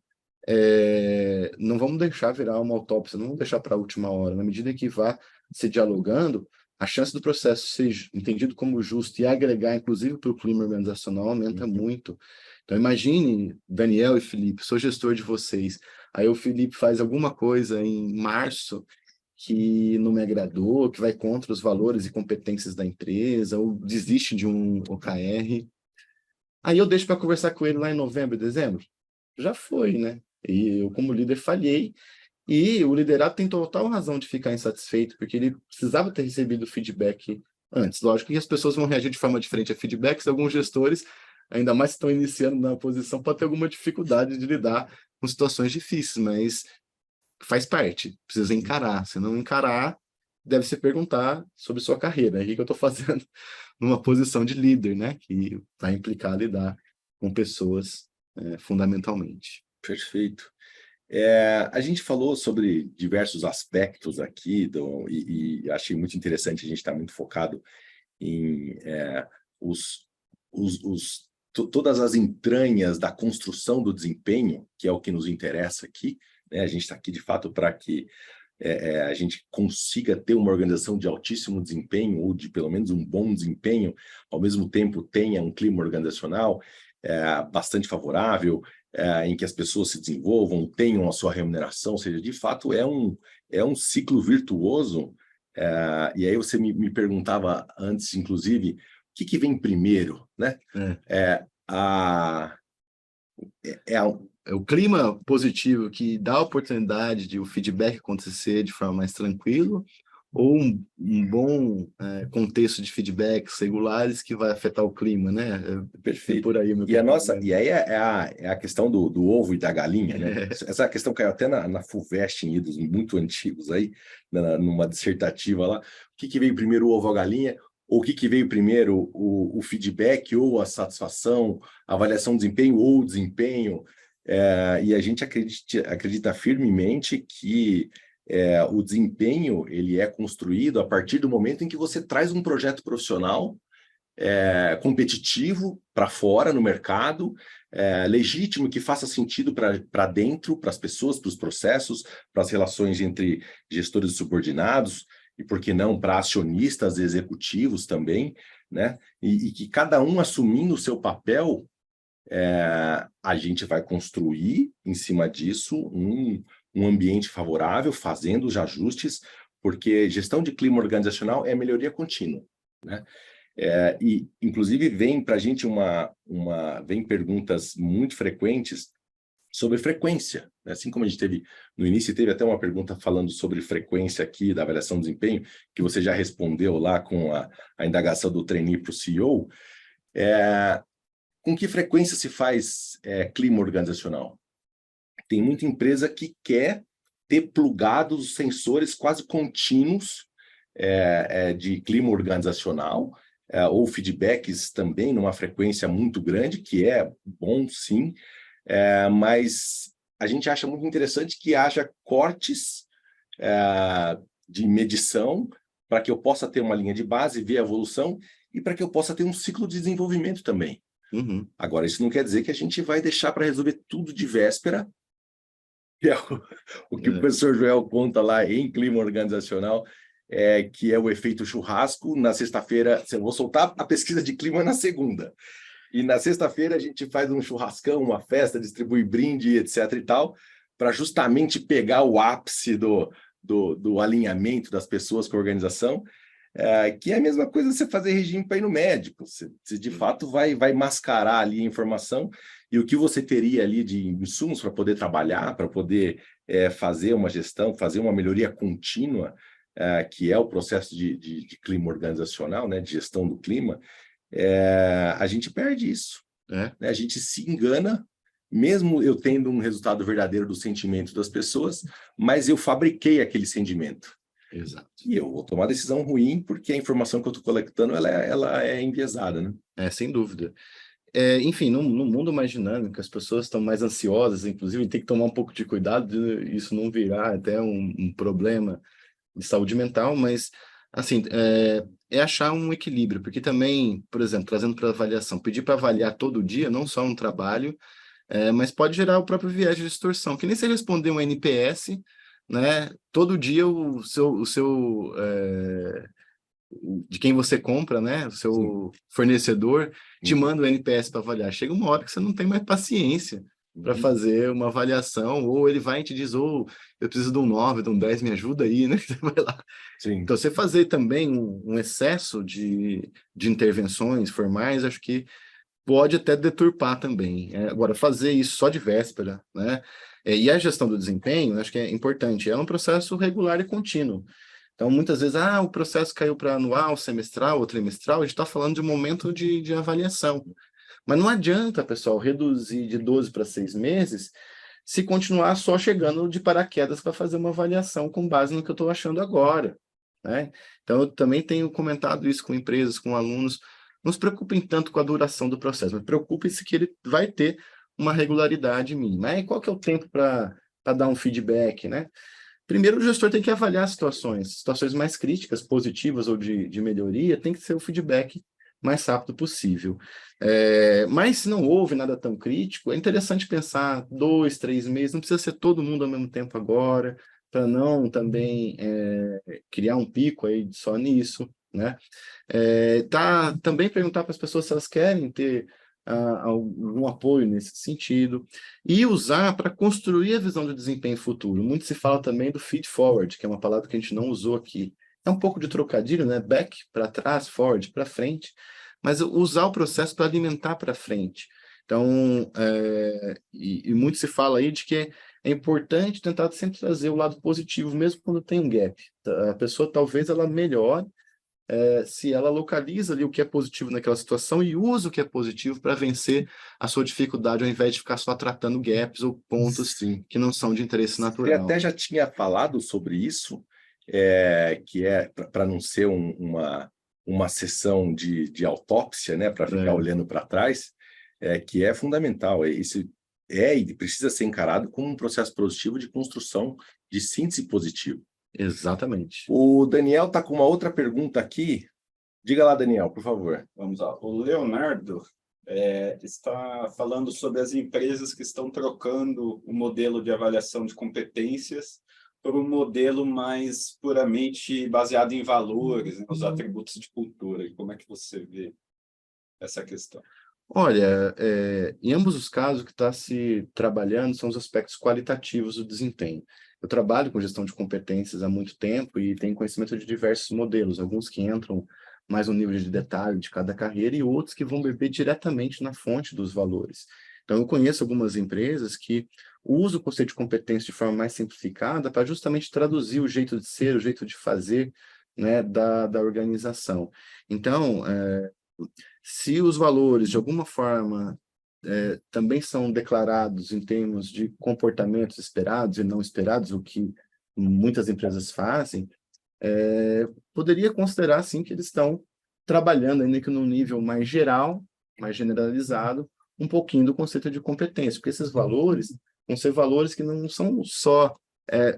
não vamos deixar virar uma autópsia, não vamos deixar para a última hora. Na medida que vá se dialogando, a chance do processo ser entendido como justo e agregar, inclusive, para o clima organizacional, aumenta muito. Então, imagine, Daniel e Felipe, sou gestor de vocês. Aí o Felipe faz alguma coisa em março que não me agradou, que vai contra os valores e competências da empresa, ou desiste de um OKR. Aí eu deixo para conversar com ele lá em novembro, dezembro. Já foi, né? E eu, como líder, falhei. E o liderado tem total razão de ficar insatisfeito, porque ele precisava ter recebido feedback antes. Lógico que as pessoas vão reagir de forma diferente a feedbacks. Alguns gestores, ainda mais que estão iniciando na posição, podem ter alguma dificuldade de lidar com situações difíceis, mas faz parte, precisa encarar. Se não encarar, deve se perguntar sobre sua carreira. É o que eu estou fazendo numa posição de líder, né? Que vai implicar lidar com pessoas fundamentalmente.
Perfeito. A gente falou sobre diversos aspectos aqui, e achei muito interessante, a gente está muito focado em todas as entranhas da construção do desempenho, que é o que nos interessa aqui, né? A gente está aqui, de fato, para que a gente consiga ter uma organização de altíssimo desempenho, ou de pelo menos um bom desempenho, ao mesmo tempo tenha um clima organizacional bastante favorável, em que as pessoas se desenvolvam, tenham a sua remuneração, ou seja, de fato é um ciclo virtuoso. E aí você me perguntava antes, inclusive, o que vem primeiro, né?
o clima positivo que dá a oportunidade de o feedback acontecer de forma mais tranquila, ou um bom contexto de feedbacks regulares que vai afetar o clima, né?
Perfeito.
Por aí, meu
E aí é a questão do ovo e da galinha, né? Essa questão caiu até na FUVEST em idos muito antigos aí, numa dissertativa lá. O que veio primeiro, o ovo ou a galinha? Ou o que veio primeiro, o feedback ou a satisfação, a avaliação do desempenho ou o desempenho? E a gente acredita firmemente que o desempenho ele é construído a partir do momento em que você traz um projeto profissional competitivo para fora no mercado, legítimo, que faça sentido para dentro, para as pessoas, para os processos, para as relações entre gestores e subordinados, e por que não para acionistas executivos também, né? E que cada um assumindo o seu papel, a gente vai construir em cima disso um ambiente favorável, fazendo os ajustes, porque gestão de clima organizacional é melhoria contínua, né? E, inclusive, vem para a gente vem perguntas muito frequentes sobre frequência, né? Assim como a gente teve no início, teve até uma pergunta falando sobre frequência aqui da avaliação do desempenho, que você já respondeu lá com a indagação do trainee para o CEO. Com que frequência se faz clima organizacional? Tem muita empresa que quer ter plugados sensores quase contínuos de clima organizacional, ou feedbacks também numa frequência muito grande, que é bom sim, mas a gente acha muito interessante que haja cortes de medição para que eu possa ter uma linha de base, ver a evolução, e para que eu possa ter um ciclo de desenvolvimento também.
Uhum.
Agora, isso não quer dizer que a gente vai deixar para resolver tudo de véspera, que é o que o professor Joel conta lá em clima organizacional, que é o efeito churrasco. Na sexta-feira, eu vou soltar a pesquisa de clima na segunda, e na sexta-feira a gente faz um churrascão, uma festa, distribui brinde, etc. e tal, para justamente pegar o ápice do alinhamento das pessoas com a organização. Que é a mesma coisa você fazer regime para ir no médico. Você de fato vai mascarar ali a informação, e o que você teria ali de insumos para poder trabalhar, para poder fazer uma gestão, fazer uma melhoria contínua, que é o processo de clima organizacional, né, de gestão do clima, a gente perde isso. Né? A gente se engana, mesmo eu tendo um resultado verdadeiro do sentimento das pessoas, mas eu fabriquei aquele sentimento.
Exato.
E eu vou tomar decisão ruim porque a informação que eu estou coletando ela é enviesada, né?
Sem dúvida. Enfim, no mundo mais dinâmico, as pessoas estão mais ansiosas, inclusive tem que tomar um pouco de cuidado de isso não virar até um problema de saúde mental, mas, assim, achar um equilíbrio, porque também, por exemplo, trazendo para avaliação, pedir para avaliar todo dia, não só um trabalho, mas pode gerar o próprio viés de distorção, que nem se responder um NPS, né? Todo dia o seu de quem você compra, né? O seu fornecedor te manda o NPS para avaliar. Chega uma hora que você não tem mais paciência para fazer uma avaliação, ou ele vai e te diz, eu preciso de um 9, de um 10, me ajuda aí, né? Você vai lá.
Sim.
Então, você fazer também um excesso de intervenções formais, acho que pode até deturpar também. Agora, fazer isso só de véspera, né? E a gestão do desempenho, acho que é importante, é um processo regular e contínuo. Então, muitas vezes, o processo caiu para anual, semestral ou trimestral, a gente está falando de um momento de avaliação. Mas não adianta, pessoal, reduzir de 12 para 6 meses se continuar só chegando de paraquedas para fazer uma avaliação com base no que eu estou achando agora. Né? Então, eu também tenho comentado isso com empresas, com alunos. Não se preocupem tanto com a duração do processo, mas preocupem-se que ele vai ter uma regularidade mínima. E qual que é o tempo para dar um feedback, né? Primeiro, o gestor tem que avaliar situações mais críticas, positivas ou de melhoria, tem que ser o feedback mais rápido possível. Mas se não houve nada tão crítico, é interessante pensar 2, 3 meses, não precisa ser todo mundo ao mesmo tempo agora, para não também criar um pico aí só nisso, né? Também perguntar para as pessoas se elas querem ter algum apoio nesse sentido, e usar para construir a visão de desempenho futuro. Muito se fala também do feed forward, que é uma palavra que a gente não usou aqui. É um pouco de trocadilho, né? Back para trás, forward para frente, mas usar o processo para alimentar para frente. Então, e muito se fala aí de que é importante tentar sempre trazer o lado positivo, mesmo quando tem um gap. A pessoa talvez ela melhore se ela localiza ali o que é positivo naquela situação e usa o que é positivo para vencer a sua dificuldade, ao invés de ficar só tratando gaps ou pontos
Sim.
que não são de interesse
Você
natural.
até já tinha falado sobre isso, que é para não ser uma sessão de autópsia, né, para ficar olhando para trás, que é fundamental. Isso e precisa ser encarado como um processo positivo de construção de síntese positivo.
Exatamente.
O Daniel está com uma outra pergunta aqui. Diga lá, Daniel, por favor.
Vamos lá. O Leonardo está falando sobre as empresas que estão trocando o modelo de avaliação de competências por um modelo mais puramente baseado em valores, né, os atributos de cultura. E como é que você vê essa questão?
Olha, em ambos os casos, o que está se trabalhando são os aspectos qualitativos do desempenho. Eu trabalho com gestão de competências há muito tempo e tenho conhecimento de diversos modelos, alguns que entram mais no nível de detalhe de cada carreira e outros que vão beber diretamente na fonte dos valores. Então, eu conheço algumas empresas que usam o conceito de competência de forma mais simplificada para justamente traduzir o jeito de ser, o jeito de fazer, né, da organização. Então, se os valores, de alguma forma, também são declarados em termos de comportamentos esperados e não esperados, o que muitas empresas fazem, poderia considerar, sim, que eles estão trabalhando ainda que num nível mais geral, mais generalizado, um pouquinho do conceito de competência, porque esses valores vão ser valores que não são só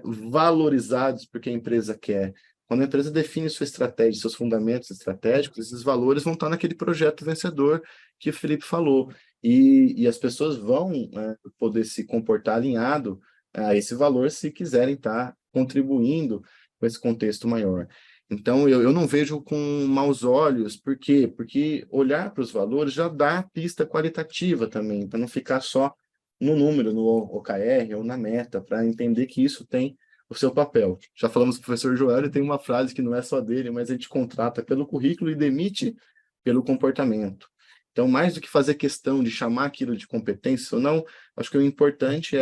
valorizados porque a empresa quer. Quando a empresa define sua estratégia, seus fundamentos estratégicos, esses valores vão estar naquele projeto vencedor que o Felipe falou. E as pessoas vão poder se comportar alinhado a esse valor se quiserem estar contribuindo com esse contexto maior. Então, eu não vejo com maus olhos, por quê? Porque olhar para os valores já dá pista qualitativa também, para não ficar só no número, no OKR ou na meta, para entender que isso tem o seu papel. Já falamos com o professor Joel, ele tem uma frase que não é só dele, mas a gente contrata pelo currículo e demite pelo comportamento. Então, mais do que fazer questão de chamar aquilo de competência ou não, acho que o importante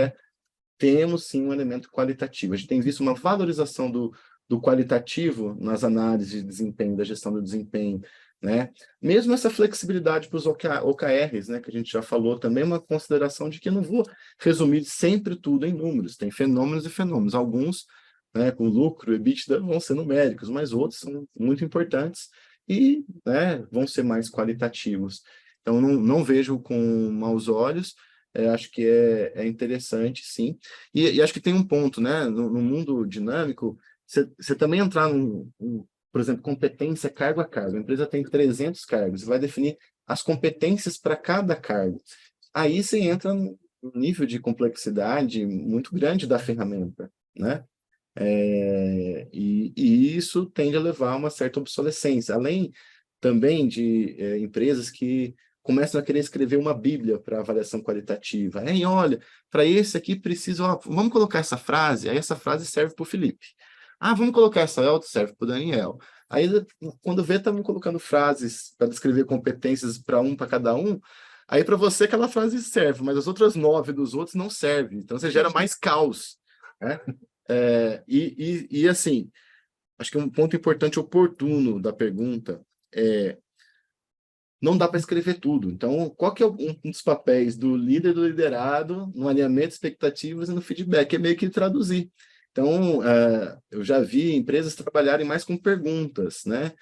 temos sim um elemento qualitativo. A gente tem visto uma valorização do qualitativo nas análises de desempenho, da gestão do desempenho, né? Mesmo essa flexibilidade para os OKRs, né, que a gente já falou, também é uma consideração de que eu não vou resumir sempre tudo em números, tem fenômenos e fenômenos. Alguns, né, com lucro, EBITDA, vão ser numéricos, mas outros são muito importantes e, né, vão ser mais qualitativos. Então, não vejo com maus olhos, acho que é interessante, sim. E acho que tem um ponto, né? No mundo dinâmico, você também entrar por exemplo, competência cargo a cargo. A empresa tem 300 cargos, vai definir as competências para cada cargo. Aí você entra num nível de complexidade muito grande da ferramenta, né? E isso tende a levar a uma certa obsolescência. Além também de empresas que começam a querer escrever uma bíblia para avaliação qualitativa. Olha, para esse aqui precisa, vamos colocar essa frase, aí essa frase serve para o Felipe. Vamos colocar essa outra, serve para o Daniel. Aí, quando vê, estamos colocando frases para descrever competências para cada um, aí para você aquela frase serve, mas as outras 9 dos outros não servem. Então, você gera mais caos, né? Assim, acho que um ponto importante oportuno da pergunta não dá para escrever tudo. Então, qual que é um dos papéis do líder do liderado no alinhamento de expectativas e no feedback? É meio que traduzir. Então, eu já vi empresas trabalharem mais com perguntas, né?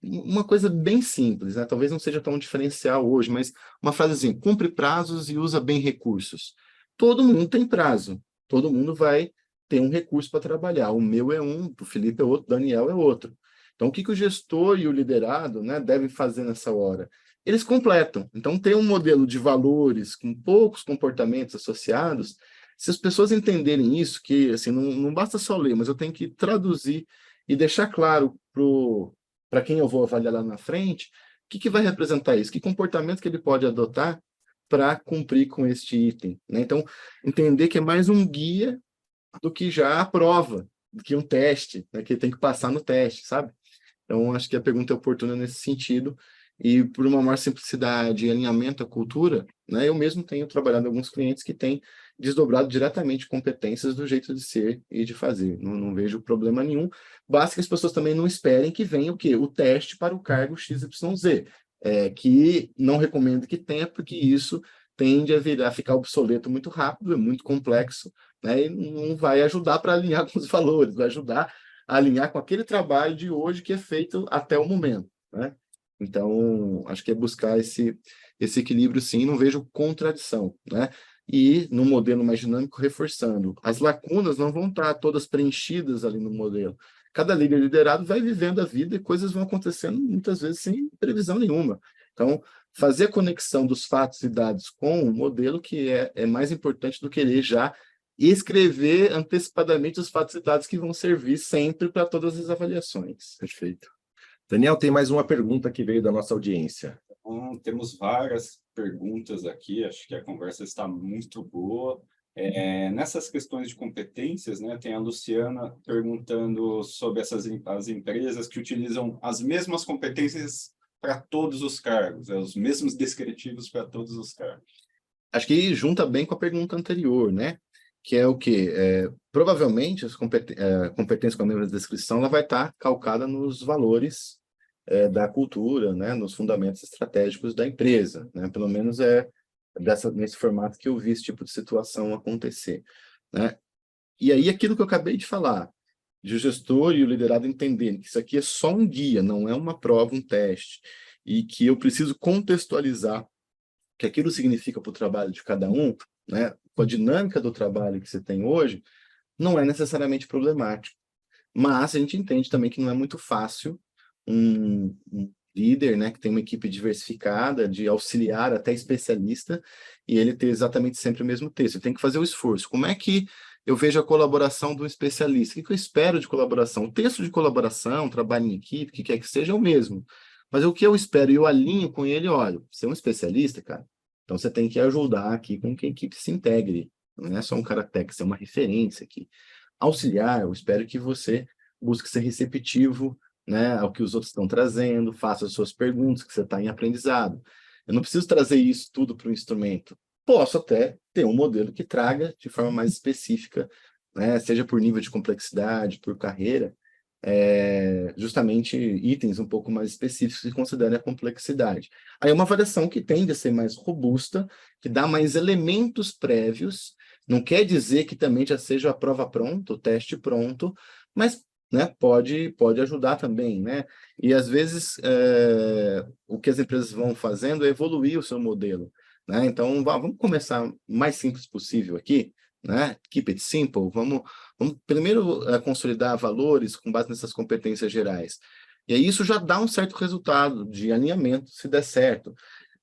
Uma coisa bem simples, né? Talvez não seja tão diferencial hoje, mas uma frase assim, cumpre prazos e usa bem recursos. Todo mundo tem prazo, todo mundo vai ter um recurso para trabalhar. O meu é um, o Felipe é outro, o Daniel é outro. Então, o que o gestor e o liderado, né, devem fazer nessa hora? Eles completam. Então, tem um modelo de valores com poucos comportamentos associados. Se as pessoas entenderem isso, que assim, não basta só ler, mas eu tenho que traduzir e deixar claro para quem eu vou avaliar lá na frente, o que vai representar isso? Que comportamento que ele pode adotar para cumprir com este item, né? Então, entender que é mais um guia do que já a prova, do que um teste, né, que tem que passar no teste, sabe? Então, acho que a pergunta é oportuna nesse sentido e por uma maior simplicidade e alinhamento à cultura, né, eu mesmo tenho trabalhado com alguns clientes que têm desdobrado diretamente competências do jeito de ser e de fazer. Não vejo problema nenhum. Basta que as pessoas também não esperem que venha o quê? O teste para o cargo XYZ, que não recomendo que tenha, porque isso tende a ficar obsoleto muito rápido, é muito complexo, né, e não vai ajudar para alinhar com os valores, vai ajudar a alinhar com aquele trabalho de hoje que é feito até o momento, né? Então, acho que é buscar esse equilíbrio, sim, não vejo contradição, né? E no modelo mais dinâmico, reforçando, as lacunas não vão estar todas preenchidas ali no modelo. Cada líder liderado vai vivendo a vida e coisas vão acontecendo muitas vezes sem previsão nenhuma. Então, fazer a conexão dos fatos e dados com o modelo que é mais importante do que ele já escrever antecipadamente os fatos e dados que vão servir sempre para todas as avaliações.
Perfeito. Daniel, tem mais uma pergunta que veio da nossa audiência.
Então, temos várias perguntas aqui, acho que a conversa está muito boa. Nessas questões de competências, né, tem a Luciana perguntando sobre as empresas que utilizam as mesmas competências para todos os cargos, os mesmos descritivos para todos os cargos.
Acho que junta bem com a pergunta anterior, né? Que é o quê? Provavelmente, a competência com a mesma descrição ela vai estar calcada nos valores da cultura, né? Nos fundamentos estratégicos da empresa, né? Pelo menos nesse formato que eu vi esse tipo de situação acontecer, né? E aí, aquilo que eu acabei de falar, de o gestor e o liderado entenderem que isso aqui é só um guia, não é uma prova, um teste, e que eu preciso contextualizar o que aquilo significa para o trabalho de cada um, né? Com a dinâmica do trabalho que você tem hoje, não é necessariamente problemático. Mas a gente entende também que não é muito fácil um líder, né, que tem uma equipe diversificada, de auxiliar até especialista, e ele ter exatamente sempre o mesmo texto. Ele tem que fazer o esforço. Como é que eu vejo a colaboração do especialista? O que eu espero de colaboração? O texto de colaboração, trabalho em equipe, o que quer que seja, é o mesmo. Mas o que eu espero e eu alinho com ele, olha, você é um especialista, cara, então você tem que ajudar aqui com que a equipe se integre. Não é só um cara técnico, você é uma referência aqui. Auxiliar, eu espero que você busque ser receptivo, né, ao que os outros estão trazendo, faça as suas perguntas, que você está em aprendizado. Eu não preciso trazer isso tudo para o instrumento. Posso até ter um modelo que traga de forma mais específica, né, seja por nível de complexidade, por carreira, justamente itens um pouco mais específicos que considerem a complexidade. Aí é uma avaliação que tende a ser mais robusta, que dá mais elementos prévios, não quer dizer que também já seja a prova pronta, o teste pronto, mas, né, pode ajudar também, né? E às vezes o que as empresas vão fazendo é evoluir o seu modelo, né? Então vamos começar o mais simples possível aqui, né? Keep it simple. Vamos primeiro consolidar valores com base nessas competências gerais. E aí isso já dá um certo resultado de alinhamento, se der certo.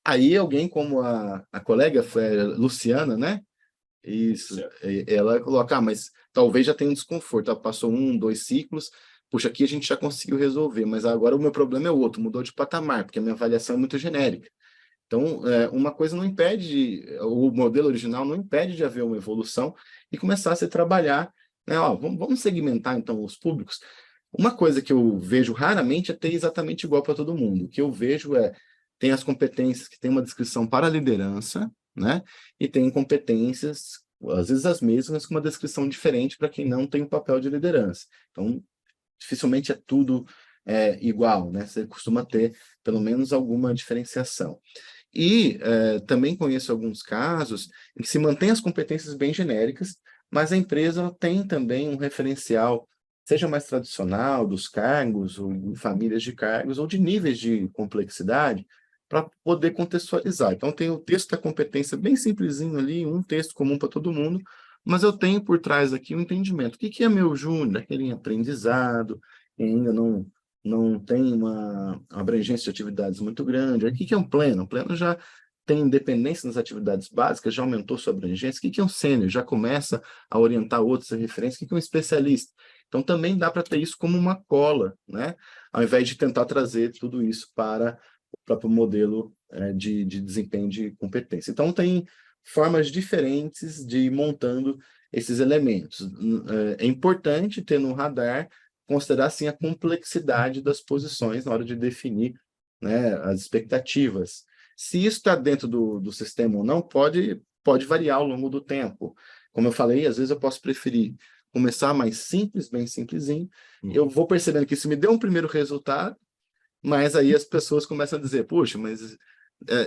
Aí alguém como a colega Luciana, né? Isso, ela coloca, mas talvez já tenha um desconforto, ela passou 1, 2 ciclos, puxa, aqui a gente já conseguiu resolver, mas agora o meu problema é outro, mudou de patamar, porque a minha avaliação é muito genérica. Então, uma coisa não impede, o modelo original não impede de haver uma evolução e começar a se trabalhar, né? Ó, vamos segmentar, então, os públicos. Uma coisa que eu vejo raramente é ter exatamente igual para todo mundo. O que eu vejo tem as competências que tem uma descrição para a liderança, né? E tem competências, às vezes as mesmas, com uma descrição diferente para quem não tem um papel de liderança. Então, dificilmente é tudo igual, né? Você costuma ter, pelo menos, alguma diferenciação. E também conheço alguns casos em que se mantém as competências bem genéricas, mas a empresa tem também um referencial, seja mais tradicional, dos cargos, ou em famílias de cargos, ou de níveis de complexidade, para poder contextualizar. Então, tem o texto da competência bem simplesinho ali, um texto comum para todo mundo, mas eu tenho por trás aqui um entendimento. O que é meu júnior? Aquele em aprendizado, que ainda não tem uma abrangência de atividades muito grande. O que é um pleno? O pleno já tem independência nas atividades básicas, já aumentou sua abrangência. O que é um sênior? Já começa a orientar outros a referência. O que é um especialista? Então, também dá para ter isso como uma cola, né? Ao invés de tentar trazer tudo isso para o próprio modelo de desempenho de competência. Então, tem formas diferentes de ir montando esses elementos. É importante ter no radar considerar, sim, a complexidade das posições na hora de definir né, as expectativas. Se isso está dentro do sistema ou não, pode variar ao longo do tempo. Como eu falei, às vezes eu posso preferir começar mais simples, bem simplesinho. Eu vou percebendo que isso me deu um primeiro resultado, mas aí as pessoas começam a dizer, puxa, mas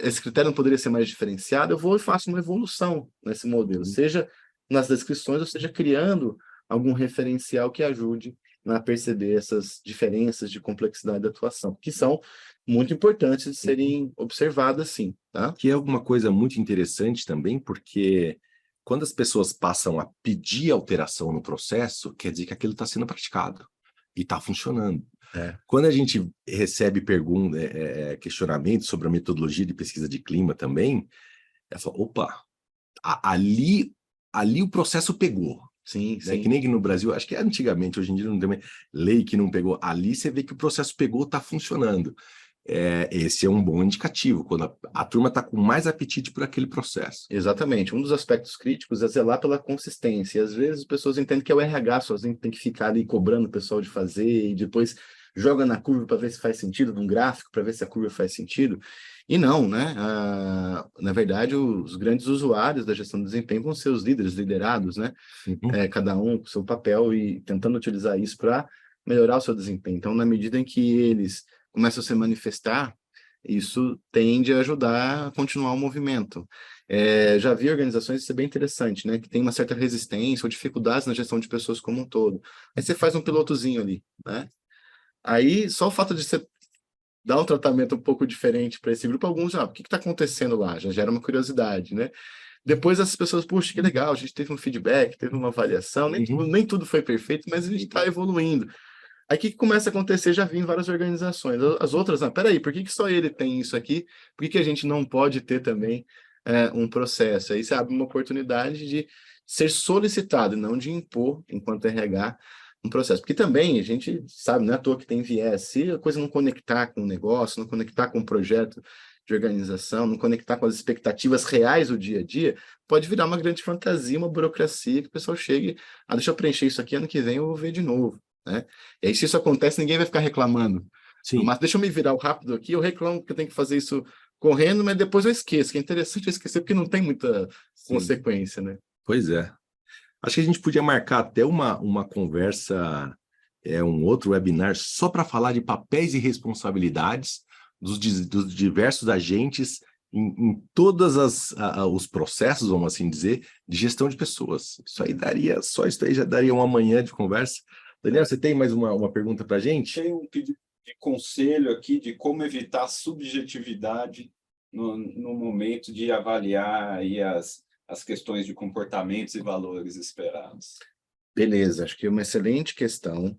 esse critério não poderia ser mais diferenciado? Eu vou e faço uma evolução nesse modelo, seja nas descrições, ou seja, criando algum referencial que ajude a perceber essas diferenças de complexidade da atuação, que são muito importantes de serem observadas, sim, tá?
Que é alguma coisa muito interessante também, porque quando as pessoas passam a pedir alteração no processo, quer dizer que aquilo está sendo praticado e está funcionando. Quando a gente recebe questionamentos sobre a metodologia de pesquisa de clima também, ela fala, opa, ali o processo pegou.
Sim,
Né?
sim.
Que nem que no Brasil, acho que antigamente, hoje em dia não tem lei que não pegou. Ali você vê que o processo pegou, está funcionando. Esse é um bom indicativo, quando a turma está com mais apetite por aquele processo.
Exatamente. Um dos aspectos críticos é zelar pela consistência. E às vezes as pessoas entendem que é o RH sozinho que tem que ficar ali cobrando o pessoal de fazer e depois joga na curva para ver se faz sentido, num gráfico para ver se a curva faz sentido. E não, né? Na verdade, os grandes usuários da gestão do desempenho vão ser os líderes, liderados, né? Cada um com seu papel e tentando utilizar isso para melhorar o seu desempenho. Então, na medida em que eles começam a se manifestar, isso tende a ajudar a continuar o movimento. Já vi organizações, isso é bem interessante, né? Que tem uma certa resistência ou dificuldades na gestão de pessoas como um todo. Aí você faz um pilotozinho ali, né? Aí, só o fato de você dar um tratamento um pouco diferente para esse grupo, alguns já, o que está acontecendo lá? Já gera uma curiosidade, né? Depois as pessoas, puxa, que legal, a gente teve um feedback, teve uma avaliação, nem tudo foi perfeito, mas a gente está evoluindo. Aí o que começa a acontecer? Já vi em várias organizações. As outras, peraí, por que só ele tem isso aqui? Por que a gente não pode ter também um processo? Aí você abre uma oportunidade de ser solicitado e não de impor, enquanto RH, um processo. Porque também a gente sabe, não é à toa que tem viés. Se a coisa não conectar com o negócio, não conectar com o projeto de organização, não conectar com as expectativas reais do dia a dia, pode virar uma grande fantasia, uma burocracia, que o pessoal chegue, deixa eu preencher isso aqui, ano que vem eu vou ver de novo. Né? E aí, se isso acontece, ninguém vai ficar reclamando.
Sim.
Mas deixa eu me virar rápido aqui, eu reclamo que eu tenho que fazer isso correndo, mas depois eu esqueço, que é interessante eu esquecer, porque não tem muita consequência, né?
Pois é. Acho que a gente podia marcar até uma conversa, um outro webinar, só para falar de papéis e responsabilidades dos diversos agentes em todos os processos, vamos assim dizer, de gestão de pessoas. Só isso aí já daria uma manhã de conversa. Daniel, você tem mais uma pergunta para a gente?
Tem um pedido de conselho aqui de como evitar subjetividade no momento de avaliar aí as questões de comportamentos e valores esperados.
Beleza, acho que é uma excelente questão.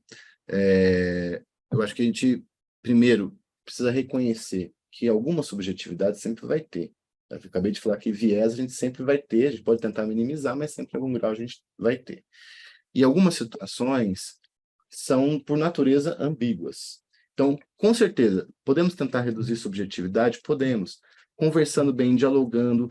Eu acho que a gente, primeiro, precisa reconhecer que alguma subjetividade sempre vai ter. Eu acabei de falar que viés a gente sempre vai ter, a gente pode tentar minimizar, mas sempre em algum grau a gente vai ter. E algumas situações são, por natureza, ambíguas. Então, com certeza, podemos tentar reduzir subjetividade? Podemos. Conversando bem, dialogando,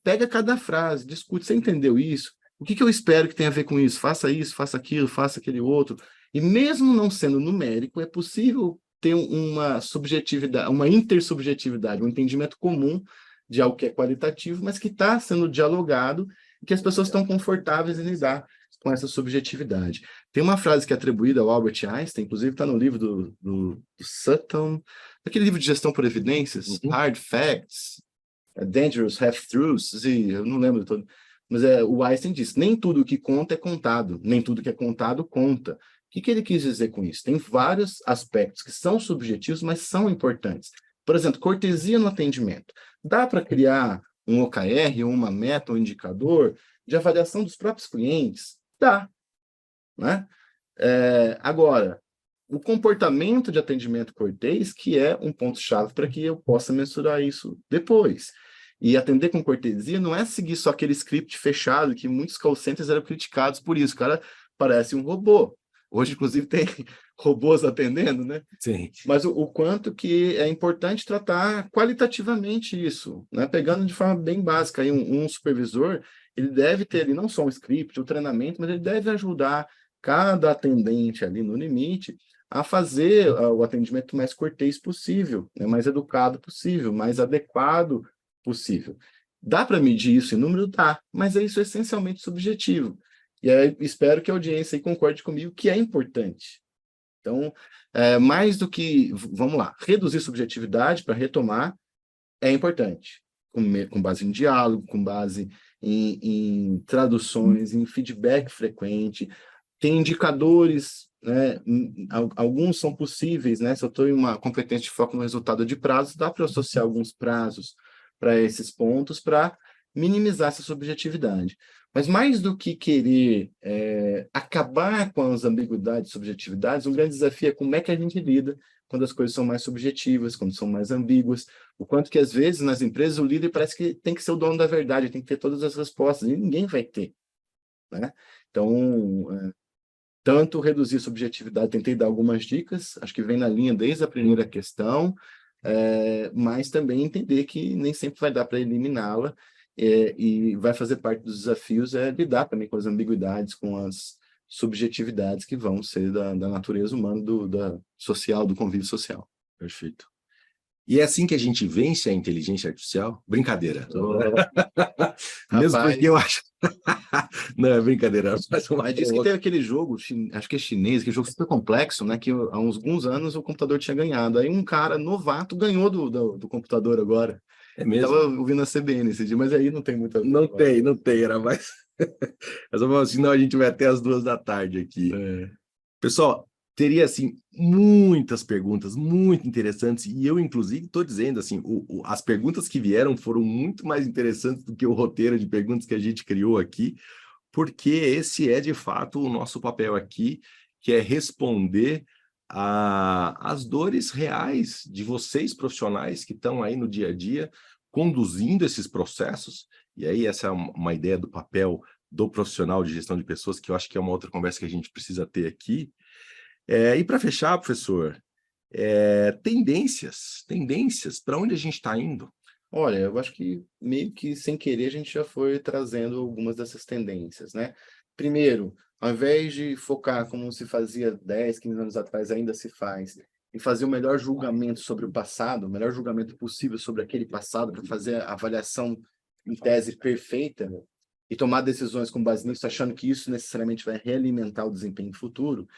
pega cada frase, discute, você entendeu isso? O que eu espero que tenha a ver com isso? Faça isso, faça aquilo, faça aquele outro. E mesmo não sendo numérico, é possível ter uma subjetividade, uma intersubjetividade, um entendimento comum de algo que é qualitativo, mas que está sendo dialogado e que as pessoas estão confortáveis em lidar com essa subjetividade. Tem uma frase que é atribuída ao Albert Einstein, inclusive está no livro do Sutton, aquele livro de gestão por evidências, Hard Facts, Dangerous Half-Truths, e eu não lembro todo, mas o Einstein diz, nem tudo que conta é contado, nem tudo que é contado conta. O que ele quis dizer com isso? Tem vários aspectos que são subjetivos, mas são importantes. Por exemplo, cortesia no atendimento. Dá para criar um OKR, uma meta, um indicador de avaliação dos próprios clientes? Dá. Né? Agora, o comportamento de atendimento cortês, que é um ponto-chave para que eu possa mensurar isso depois. E atender com cortesia não é seguir só aquele script fechado, que muitos call centers eram criticados por isso. O cara parece um robô. Hoje, inclusive, tem robôs atendendo, né?
Sim.
Mas o quanto que é importante tratar qualitativamente isso, né? Pegando de forma bem básica, aí um supervisor, ele deve ter ali não só um script, o treinamento, mas ele deve ajudar cada atendente ali no limite a fazer o atendimento mais cortês possível, né, mais educado possível, mais adequado possível. Dá para medir isso em número? Dá, mas isso é essencialmente subjetivo. E aí, espero que a audiência aí concorde comigo que é importante. Então, mais do que, vamos lá, reduzir subjetividade para retomar é importante, com base em diálogo, com base em traduções, em feedback frequente. Tem indicadores, né? Alguns são possíveis, né? Se eu estou em uma competência de foco no resultado de prazos, dá para associar alguns prazos para esses pontos para minimizar essa subjetividade. Mas mais do que querer acabar com as ambiguidades e subjetividades, um grande desafio é como é que a gente lida quando as coisas são mais subjetivas, quando são mais ambíguas, o quanto que às vezes nas empresas o líder parece que tem que ser o dono da verdade, tem que ter todas as respostas, e ninguém vai ter, né? Então, tanto reduzir subjetividade, tentei dar algumas dicas, acho que vem na linha desde a primeira questão, mas também entender que nem sempre vai dar para eliminá-la, e vai fazer parte dos desafios lidar também com as ambiguidades, com as subjetividades que vão ser da natureza humana, da social, do convívio social.
Perfeito. E é assim que a gente vence a inteligência artificial? Brincadeira. Mesmo
Rapaz,
porque eu acho... Não, é brincadeira.
Mas disse que teve aquele jogo, acho que é chinês, aquele jogo super complexo, né? Que há alguns anos o computador tinha ganhado. Aí um cara novato ganhou do computador agora.
É
Eu
mesmo?
tava ouvindo a CBN esse dia, mas aí não tem muita...
Não tem, era mais... Mas eu falo assim, não, a gente vai até as 2 da tarde aqui. Pessoal, teria, assim, muitas perguntas muito interessantes, e eu, inclusive, estou dizendo, assim, as perguntas que vieram foram muito mais interessantes do que o roteiro de perguntas que a gente criou aqui, porque esse é, de fato, o nosso papel aqui, que é responder às dores reais de vocês, profissionais, que estão aí no dia a dia, conduzindo esses processos, e aí essa é uma ideia do papel do profissional de gestão de pessoas, que eu acho que é uma outra conversa que a gente precisa ter aqui. E para fechar, professor, tendências, para onde a gente está indo?
Olha, eu acho que meio que sem querer a gente já foi trazendo algumas dessas tendências, né? Primeiro, ao invés de focar como se fazia 10, 15 anos atrás, ainda se faz, em fazer o melhor julgamento sobre o passado, o melhor julgamento possível sobre aquele passado, para fazer a avaliação em tese perfeita, né? E tomar decisões com base nisso, achando que isso necessariamente vai realimentar o desempenho futuro.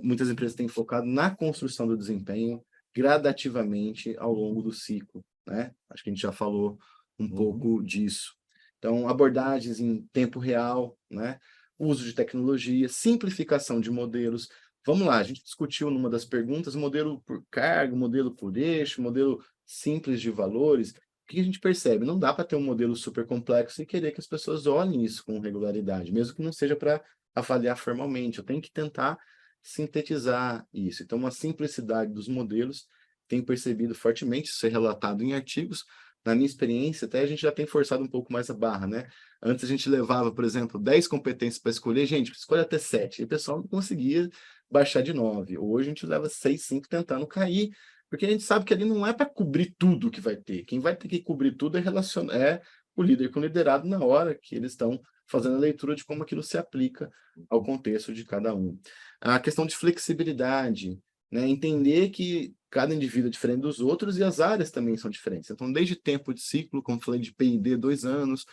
Muitas empresas têm focado na construção do desempenho gradativamente ao longo do ciclo, né? Acho que a gente já falou um pouco disso. Então, abordagens em tempo real, né? Uso de tecnologia, simplificação de modelos. Vamos lá, a gente discutiu numa das perguntas, modelo por cargo, modelo por eixo, modelo simples de valores. O que a gente percebe? Não dá para ter um modelo super complexo e querer que as pessoas olhem isso com regularidade, mesmo que não seja para avaliar formalmente. Eu tenho que tentar sintetizar isso. Então, uma simplicidade dos modelos, tenho percebido fortemente ser relatado em artigos. Na minha experiência, até a gente já tem forçado um pouco mais a barra, né? Antes a gente levava, por exemplo, 10 competências para escolher, gente, escolha até 7, e o pessoal não conseguia baixar de 9. Hoje a gente leva 6, 5 tentando cair, porque a gente sabe que ali não é para cobrir tudo que vai ter. Quem vai ter que cobrir tudo é o líder com o liderado na hora que eles estão fazendo a leitura de como aquilo se aplica ao contexto de cada um. A questão de flexibilidade, né? Entender que cada indivíduo é diferente dos outros e as áreas também são diferentes. Então, desde tempo de ciclo, como falei de P&D, 2 anos,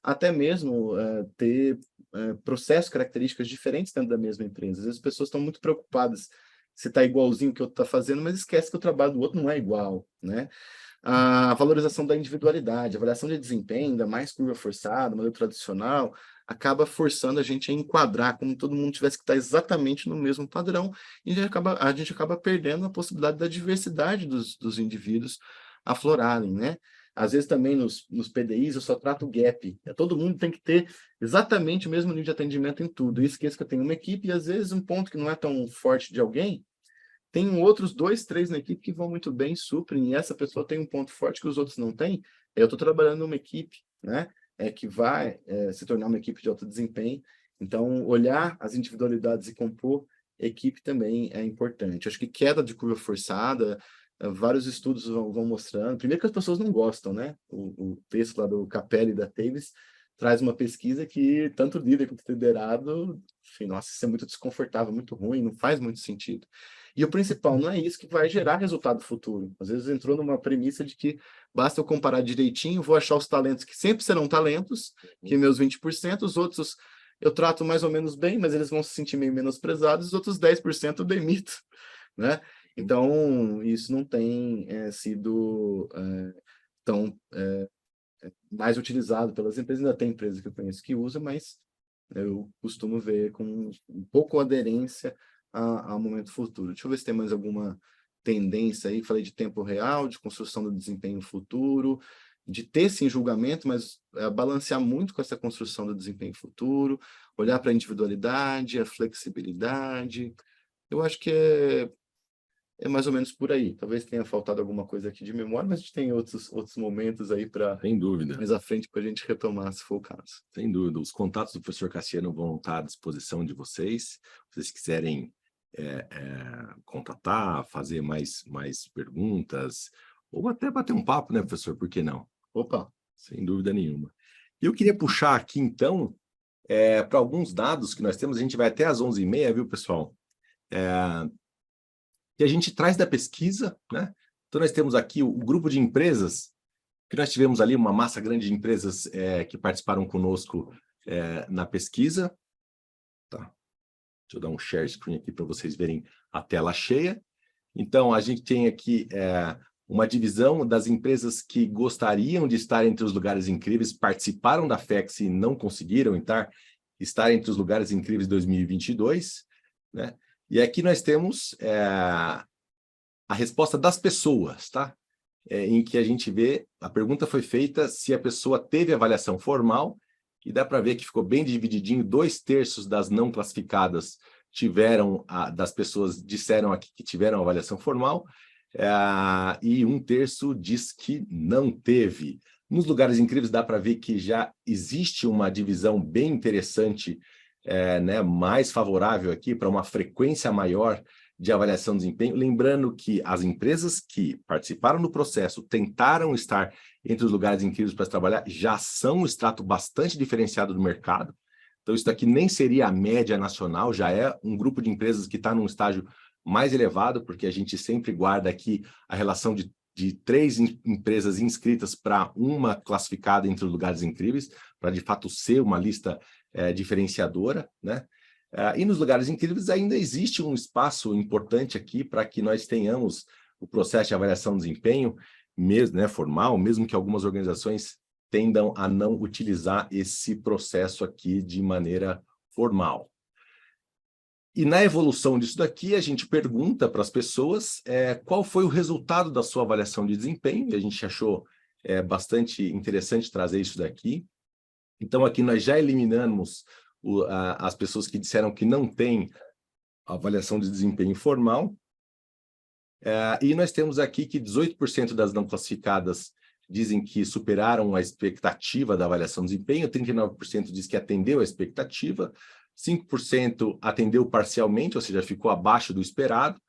até mesmo ter processos, características diferentes dentro da mesma empresa. Às vezes as pessoas estão muito preocupadas se está igualzinho o que o outro está fazendo, mas esquece que o trabalho do outro não é igual, né? A valorização da individualidade, a avaliação de desempenho, ainda mais curva forçada, modelo tradicional, acaba forçando a gente a enquadrar como todo mundo tivesse que estar exatamente no mesmo padrão, e a gente acaba perdendo a possibilidade da diversidade dos indivíduos aflorarem, né? Às vezes também nos PDIs eu só trato o gap. Todo mundo tem que ter exatamente o mesmo nível de atendimento em tudo. E esqueço que eu tenho uma equipe e às vezes um ponto que não é tão forte de alguém, tem outros 2, 3 na equipe que vão muito bem, suprem, e essa pessoa tem um ponto forte que os outros não têm. Eu estou trabalhando numa equipe, né, que vai se tornar uma equipe de alto desempenho. Então, olhar as individualidades e compor equipe também é importante. Acho que queda de curva forçada, vários estudos vão mostrando. Primeiro que as pessoas não gostam, né? O texto lá do Capelli e da Tavis traz uma pesquisa que tanto líder quanto liderado, enfim, nossa, isso é muito desconfortável, muito ruim, não faz muito sentido. E o principal, não é isso que vai gerar resultado futuro. Às vezes entrou numa premissa de que basta eu comparar direitinho, vou achar os talentos que sempre serão talentos, que meus 20%, os outros eu trato mais ou menos bem, mas eles vão se sentir meio menosprezados, os outros 10% eu demito, né? Então, isso não tem sido tão mais utilizado pelas empresas. Ainda tem empresas que eu conheço que usam, mas eu costumo ver com um pouco aderência ao momento futuro. Deixa eu ver se tem mais alguma tendência aí. Falei de tempo real, de construção do desempenho futuro, de ter sim julgamento, mas balancear muito com essa construção do desempenho futuro, olhar para a individualidade, a flexibilidade. Eu acho que é mais ou menos por aí. Talvez tenha faltado alguma coisa aqui de memória, mas a gente tem outros momentos aí para
Sem dúvida.
mais à frente para a gente retomar, se for o caso.
Sem dúvida. Os contatos do professor Cassiano vão estar à disposição de vocês. Se vocês quiserem contatar, fazer mais perguntas, ou até bater um papo, né, professor? Por que não?
Opa!
Sem dúvida nenhuma. E eu queria puxar aqui, então, para alguns dados que nós temos. A gente vai até às 11h30, viu, pessoal? Que a gente traz da pesquisa, né? Então, nós temos aqui o grupo de empresas, que nós tivemos ali uma massa grande de empresas que participaram conosco na pesquisa. Tá. Deixa eu dar um share screen aqui para vocês verem a tela cheia. Então, a gente tem aqui uma divisão das empresas que gostariam de estar entre os lugares incríveis, participaram da FEX e não conseguiram estar entre os lugares incríveis 2022, né? E aqui nós temos a resposta das pessoas, tá? Em que a gente vê, a pergunta foi feita se a pessoa teve avaliação formal, e dá para ver que ficou bem divididinho. 2/3 das não classificadas das pessoas disseram aqui que tiveram avaliação formal, e 1/3 diz que não teve. Nos lugares incríveis dá para ver que já existe uma divisão bem interessante, né, mais favorável aqui para uma frequência maior de avaliação de desempenho. Lembrando que as empresas que participaram do processo, tentaram estar entre os lugares incríveis para trabalhar, já são um extrato bastante diferenciado do mercado. Então, isso daqui nem seria a média nacional, já é um grupo de empresas que está num estágio mais elevado, porque a gente sempre guarda aqui a relação de 3 empresas inscritas para uma classificada entre os lugares incríveis, para de fato ser uma lista diferenciadora, né? E nos lugares incríveis ainda existe um espaço importante aqui para que nós tenhamos o processo de avaliação de desempenho, mesmo, né, formal, mesmo que algumas organizações tendam a não utilizar esse processo aqui de maneira formal. E na evolução disso daqui, a gente pergunta para as pessoas qual foi o resultado da sua avaliação de desempenho, e a gente achou bastante interessante trazer isso daqui. Então, aqui nós já eliminamos as pessoas que disseram que não têm avaliação de desempenho formal. E nós temos aqui que 18% das não classificadas dizem que superaram a expectativa da avaliação de desempenho, 39% diz que atendeu a expectativa, 5% atendeu parcialmente, ou seja, ficou abaixo do esperado,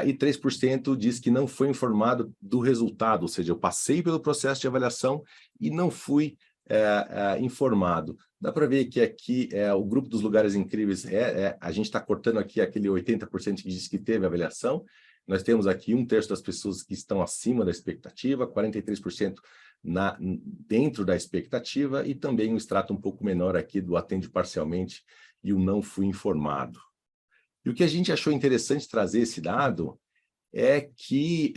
e 3% diz que não foi informado do resultado, ou seja, eu passei pelo processo de avaliação e não fui informado. Dá para ver que aqui o grupo dos lugares incríveis, a gente está cortando aqui aquele 80% que diz que teve avaliação. Nós temos aqui 1/3 das pessoas que estão acima da expectativa, 43% dentro da expectativa, e também um extrato um pouco menor aqui do atende parcialmente e o não fui informado. E o que a gente achou interessante trazer esse dado é que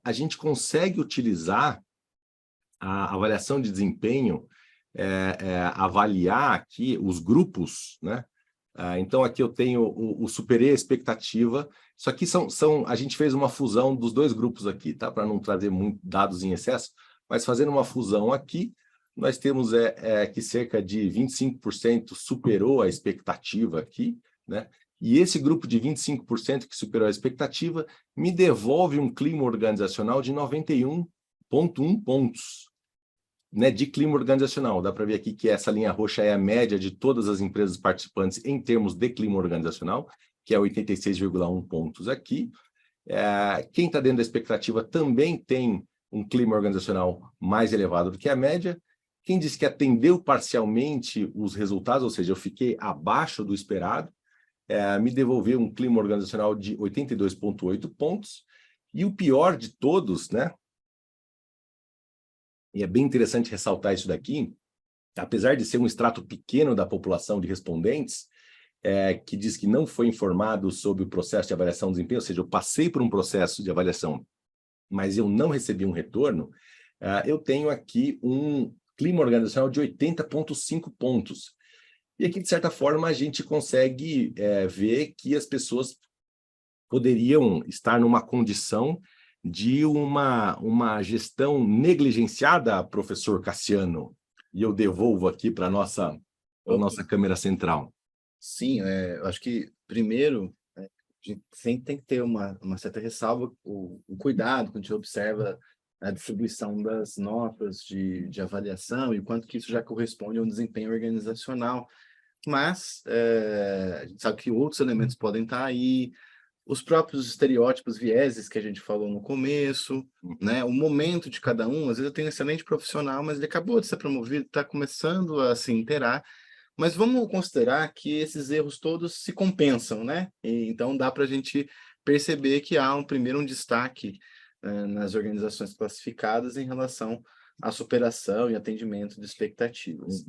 a gente consegue utilizar a avaliação de desempenho, avaliar aqui os grupos, né? Então, aqui eu tenho o superei a expectativa. Isso aqui a gente fez uma fusão dos 2 grupos aqui, tá? Para não trazer muito dados em excesso, mas fazendo uma fusão aqui, nós temos que cerca de 25% superou a expectativa aqui, né? E esse grupo de 25% que superou a expectativa me devolve um clima organizacional de 91,1 pontos. Né, de clima organizacional. Dá para ver aqui que essa linha roxa é a média de todas as empresas participantes em termos de clima organizacional, que é 86,1 pontos aqui. Quem está dentro da expectativa também tem um clima organizacional mais elevado do que a média. Quem disse que atendeu parcialmente os resultados, ou seja, eu fiquei abaixo do esperado, me devolveu um clima organizacional de 82,8 pontos. E o pior de todos, né? E é bem interessante ressaltar isso daqui, apesar de ser um extrato pequeno da população de respondentes, que diz que não foi informado sobre o processo de avaliação de desempenho, ou seja, eu passei por um processo de avaliação, mas eu não recebi um retorno, eu tenho aqui um clima organizacional de 80,5 pontos. E aqui, de certa forma, a gente consegue ver que as pessoas poderiam estar numa condição de uma gestão negligenciada, professor Cassiano. E eu devolvo aqui para a nossa câmera central.
Sim, eu acho que, primeiro, a gente sempre tem que ter uma certa ressalva, o cuidado quando a gente observa a distribuição das notas de avaliação e quanto que isso já corresponde a um desempenho organizacional. Mas a gente sabe que outros elementos podem estar aí, os próprios estereótipos, vieses que a gente falou no começo, né? O momento de cada um. Às vezes eu tenho um excelente profissional, mas ele acabou de ser promovido, está começando a se inteirar. Mas vamos considerar que esses erros todos se compensam, né? E, então dá para a gente perceber que há um destaque nas organizações classificadas em relação à superação e atendimento de expectativas.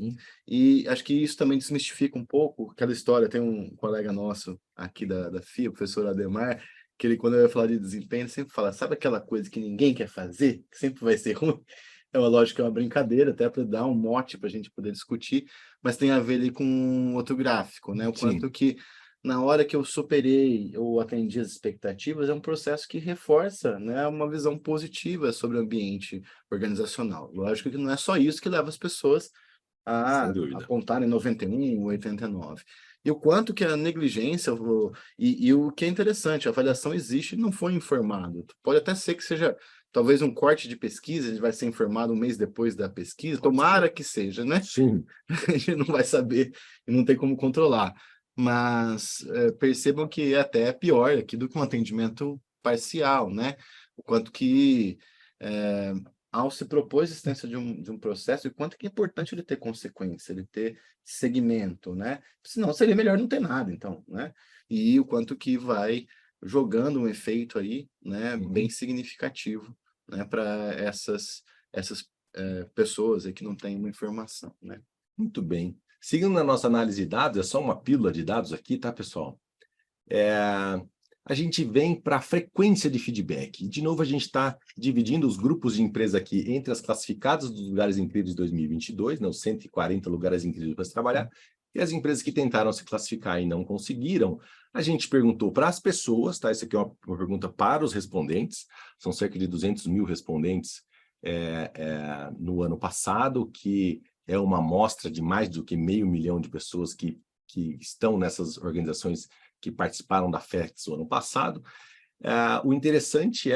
E acho que isso também desmistifica um pouco aquela história. Tem um colega nosso aqui da FIA, o professor Ademar, que ele, quando eu ia falar de desempenho, ele sempre fala, sabe aquela coisa que ninguém quer fazer, que sempre vai ser ruim? É uma lógica, é uma brincadeira, até para dar um mote para a gente poder discutir, mas tem a ver ali com outro gráfico, né? O quanto que, na hora que eu superei ou atendi as expectativas, é um processo que reforça, né, uma visão positiva sobre o ambiente organizacional. Lógico que não é só isso que leva as pessoas a apontarem 91, 89. E o quanto que a negligência, e o que é interessante, a avaliação existe e não foi informado. Pode até ser que seja talvez um corte de pesquisa, ele vai ser informado um mês depois da pesquisa, tomara que seja, né?
Sim.
A gente não vai saber e não tem como controlar. Mas percebam que é até pior aqui do que um atendimento parcial, né? O quanto que, ao se propor a existência de um processo, e quanto que é importante ele ter consequência, ele ter segmento, né? Senão seria melhor não ter nada, então, né? E o quanto que vai jogando um efeito aí, né, bem significativo, né, para essas pessoas aí que não têm uma informação, né?
Muito bem. Seguindo na nossa análise de dados, é só uma pílula de dados aqui, tá, pessoal? A gente vem para a frequência de feedback. De novo, a gente está dividindo os grupos de empresa aqui entre as classificadas dos lugares incríveis de 2022, né, os 140 lugares incríveis para se trabalhar, e as empresas que tentaram se classificar e não conseguiram. A gente perguntou para as pessoas, tá? Essa aqui é uma pergunta para os respondentes, são cerca de 200 mil respondentes no ano passado, que é uma amostra de mais do que 500 mil de pessoas que estão nessas organizações que participaram da FEX no ano passado. O interessante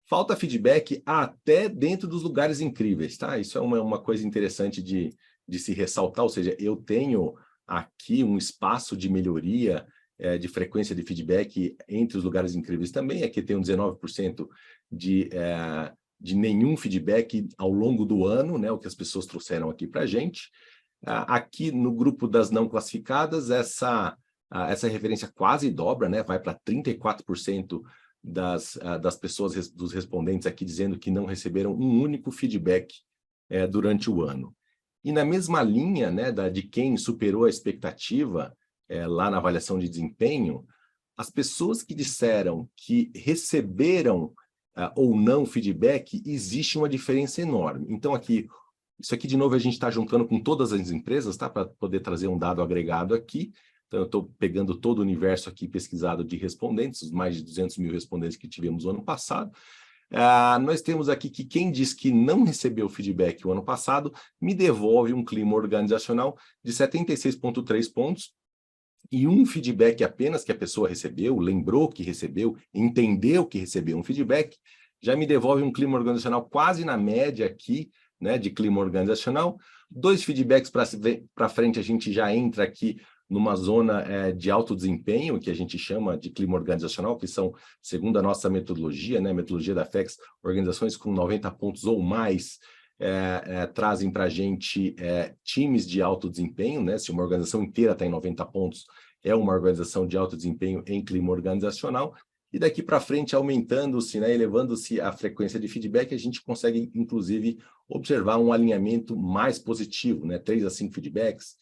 falta feedback até dentro dos lugares incríveis, tá? Isso é uma coisa interessante de se ressaltar, ou seja, eu tenho aqui um espaço de melhoria de frequência de feedback entre os lugares incríveis também. Aqui tem um 19% de nenhum feedback ao longo do ano, né, o que as pessoas trouxeram aqui para a gente. Aqui no grupo das não classificadas, essa referência quase dobra, né, vai para 34% das pessoas, dos respondentes aqui, dizendo que não receberam um único feedback durante o ano. E na mesma linha, né, de quem superou a expectativa lá na avaliação de desempenho, as pessoas que disseram que receberam ou não feedback, existe uma diferença enorme. Então, isso aqui, de novo, a gente está juntando com todas as empresas, tá? Para poder trazer um dado agregado aqui. Então, eu estou pegando todo o universo aqui pesquisado de respondentes, os mais de 200 mil respondentes que tivemos no ano passado. Nós temos aqui que quem diz que não recebeu feedback o ano passado, me devolve um clima organizacional de 76,3 pontos, e um feedback apenas que a pessoa recebeu, lembrou que recebeu, entendeu que recebeu um feedback, já me devolve um clima organizacional quase na média aqui, né, de clima organizacional. 2 feedbacks para frente, a gente já entra aqui numa zona de alto desempenho, que a gente chama de clima organizacional, que são, segundo a nossa metodologia, né, metodologia da FEX, organizações com 90 pontos ou mais trazem para a gente times de alto desempenho, né? Se uma organização inteira está em 90 pontos, é uma organização de alto desempenho em clima organizacional, e daqui para frente, aumentando-se, né, elevando-se a frequência de feedback, a gente consegue, inclusive, observar um alinhamento mais positivo, né? 3 a 5 feedbacks,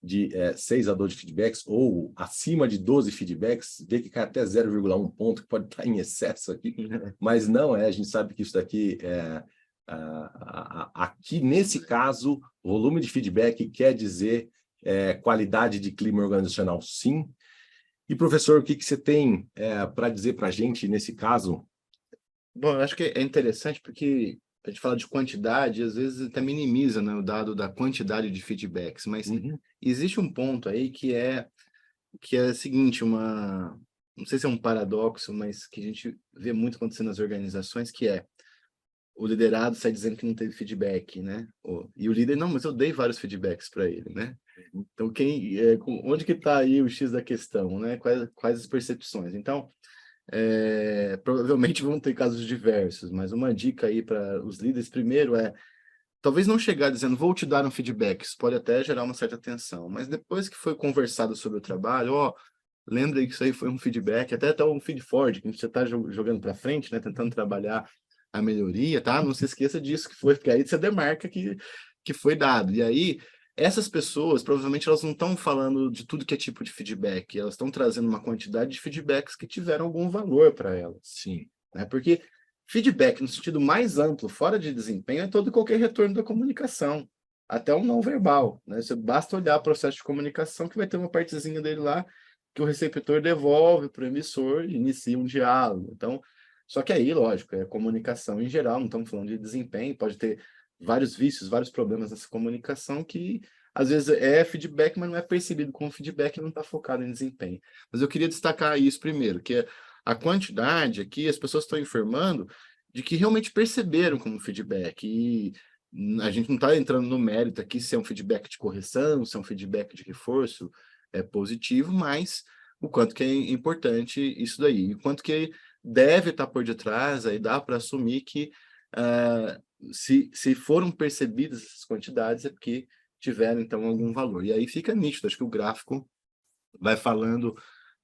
de 6 a 12 feedbacks, ou acima de 12 feedbacks, vê que cai até 0,1 ponto, que pode estar em excesso aqui, mas não a gente sabe que isso daqui aqui, nesse caso, volume de feedback quer dizer qualidade de clima organizacional, sim. E, professor, o que você tem para dizer para a gente nesse caso?
Bom, eu acho que é interessante porque a gente fala de quantidade, às vezes até minimiza, né, o dado da quantidade de feedbacks, mas existe um ponto aí que é o seguinte, não sei se é um paradoxo, mas que a gente vê muito acontecer nas organizações, que é o liderado sai dizendo que não teve feedback, né? E o líder, não, mas eu dei vários feedbacks para ele, né? Então, onde que está aí o X da questão, né? Quais as percepções? Então, provavelmente vão ter casos diversos, mas uma dica aí para os líderes, primeiro talvez não chegar dizendo, vou te dar um feedback, isso pode até gerar uma certa tensão, mas depois que foi conversado sobre o trabalho, lembra que isso aí foi um feedback, até um feed forward, que você está jogando para frente, né? Tentando trabalhar a melhoria, tá? Não se esqueça disso que foi, porque aí você demarca que foi dado. E aí, essas pessoas, provavelmente, elas não estão falando de tudo que é tipo de feedback, elas estão trazendo uma quantidade de feedbacks que tiveram algum valor para elas.
Sim.
Né? Porque feedback, no sentido mais amplo, fora de desempenho, é todo e qualquer retorno da comunicação, até um não verbal. Né? Você basta olhar o processo de comunicação, que vai ter uma partezinha dele lá que o receptor devolve para o emissor e inicia um diálogo. Então, só que aí, lógico, é comunicação em geral, não estamos falando de desempenho, pode ter vários vícios, vários problemas nessa comunicação que, às vezes, é feedback, mas não é percebido como feedback e não está focado em desempenho. Mas eu queria destacar isso primeiro, que a quantidade aqui, as pessoas estão informando de que realmente perceberam como feedback, e a gente não está entrando no mérito aqui se é um feedback de correção, se é um feedback de reforço positivo, mas o quanto que é importante isso daí, o quanto que deve estar por detrás, aí dá para assumir que se foram percebidas essas quantidades é porque tiveram, então, algum valor. E aí fica nítido, acho que o gráfico vai falando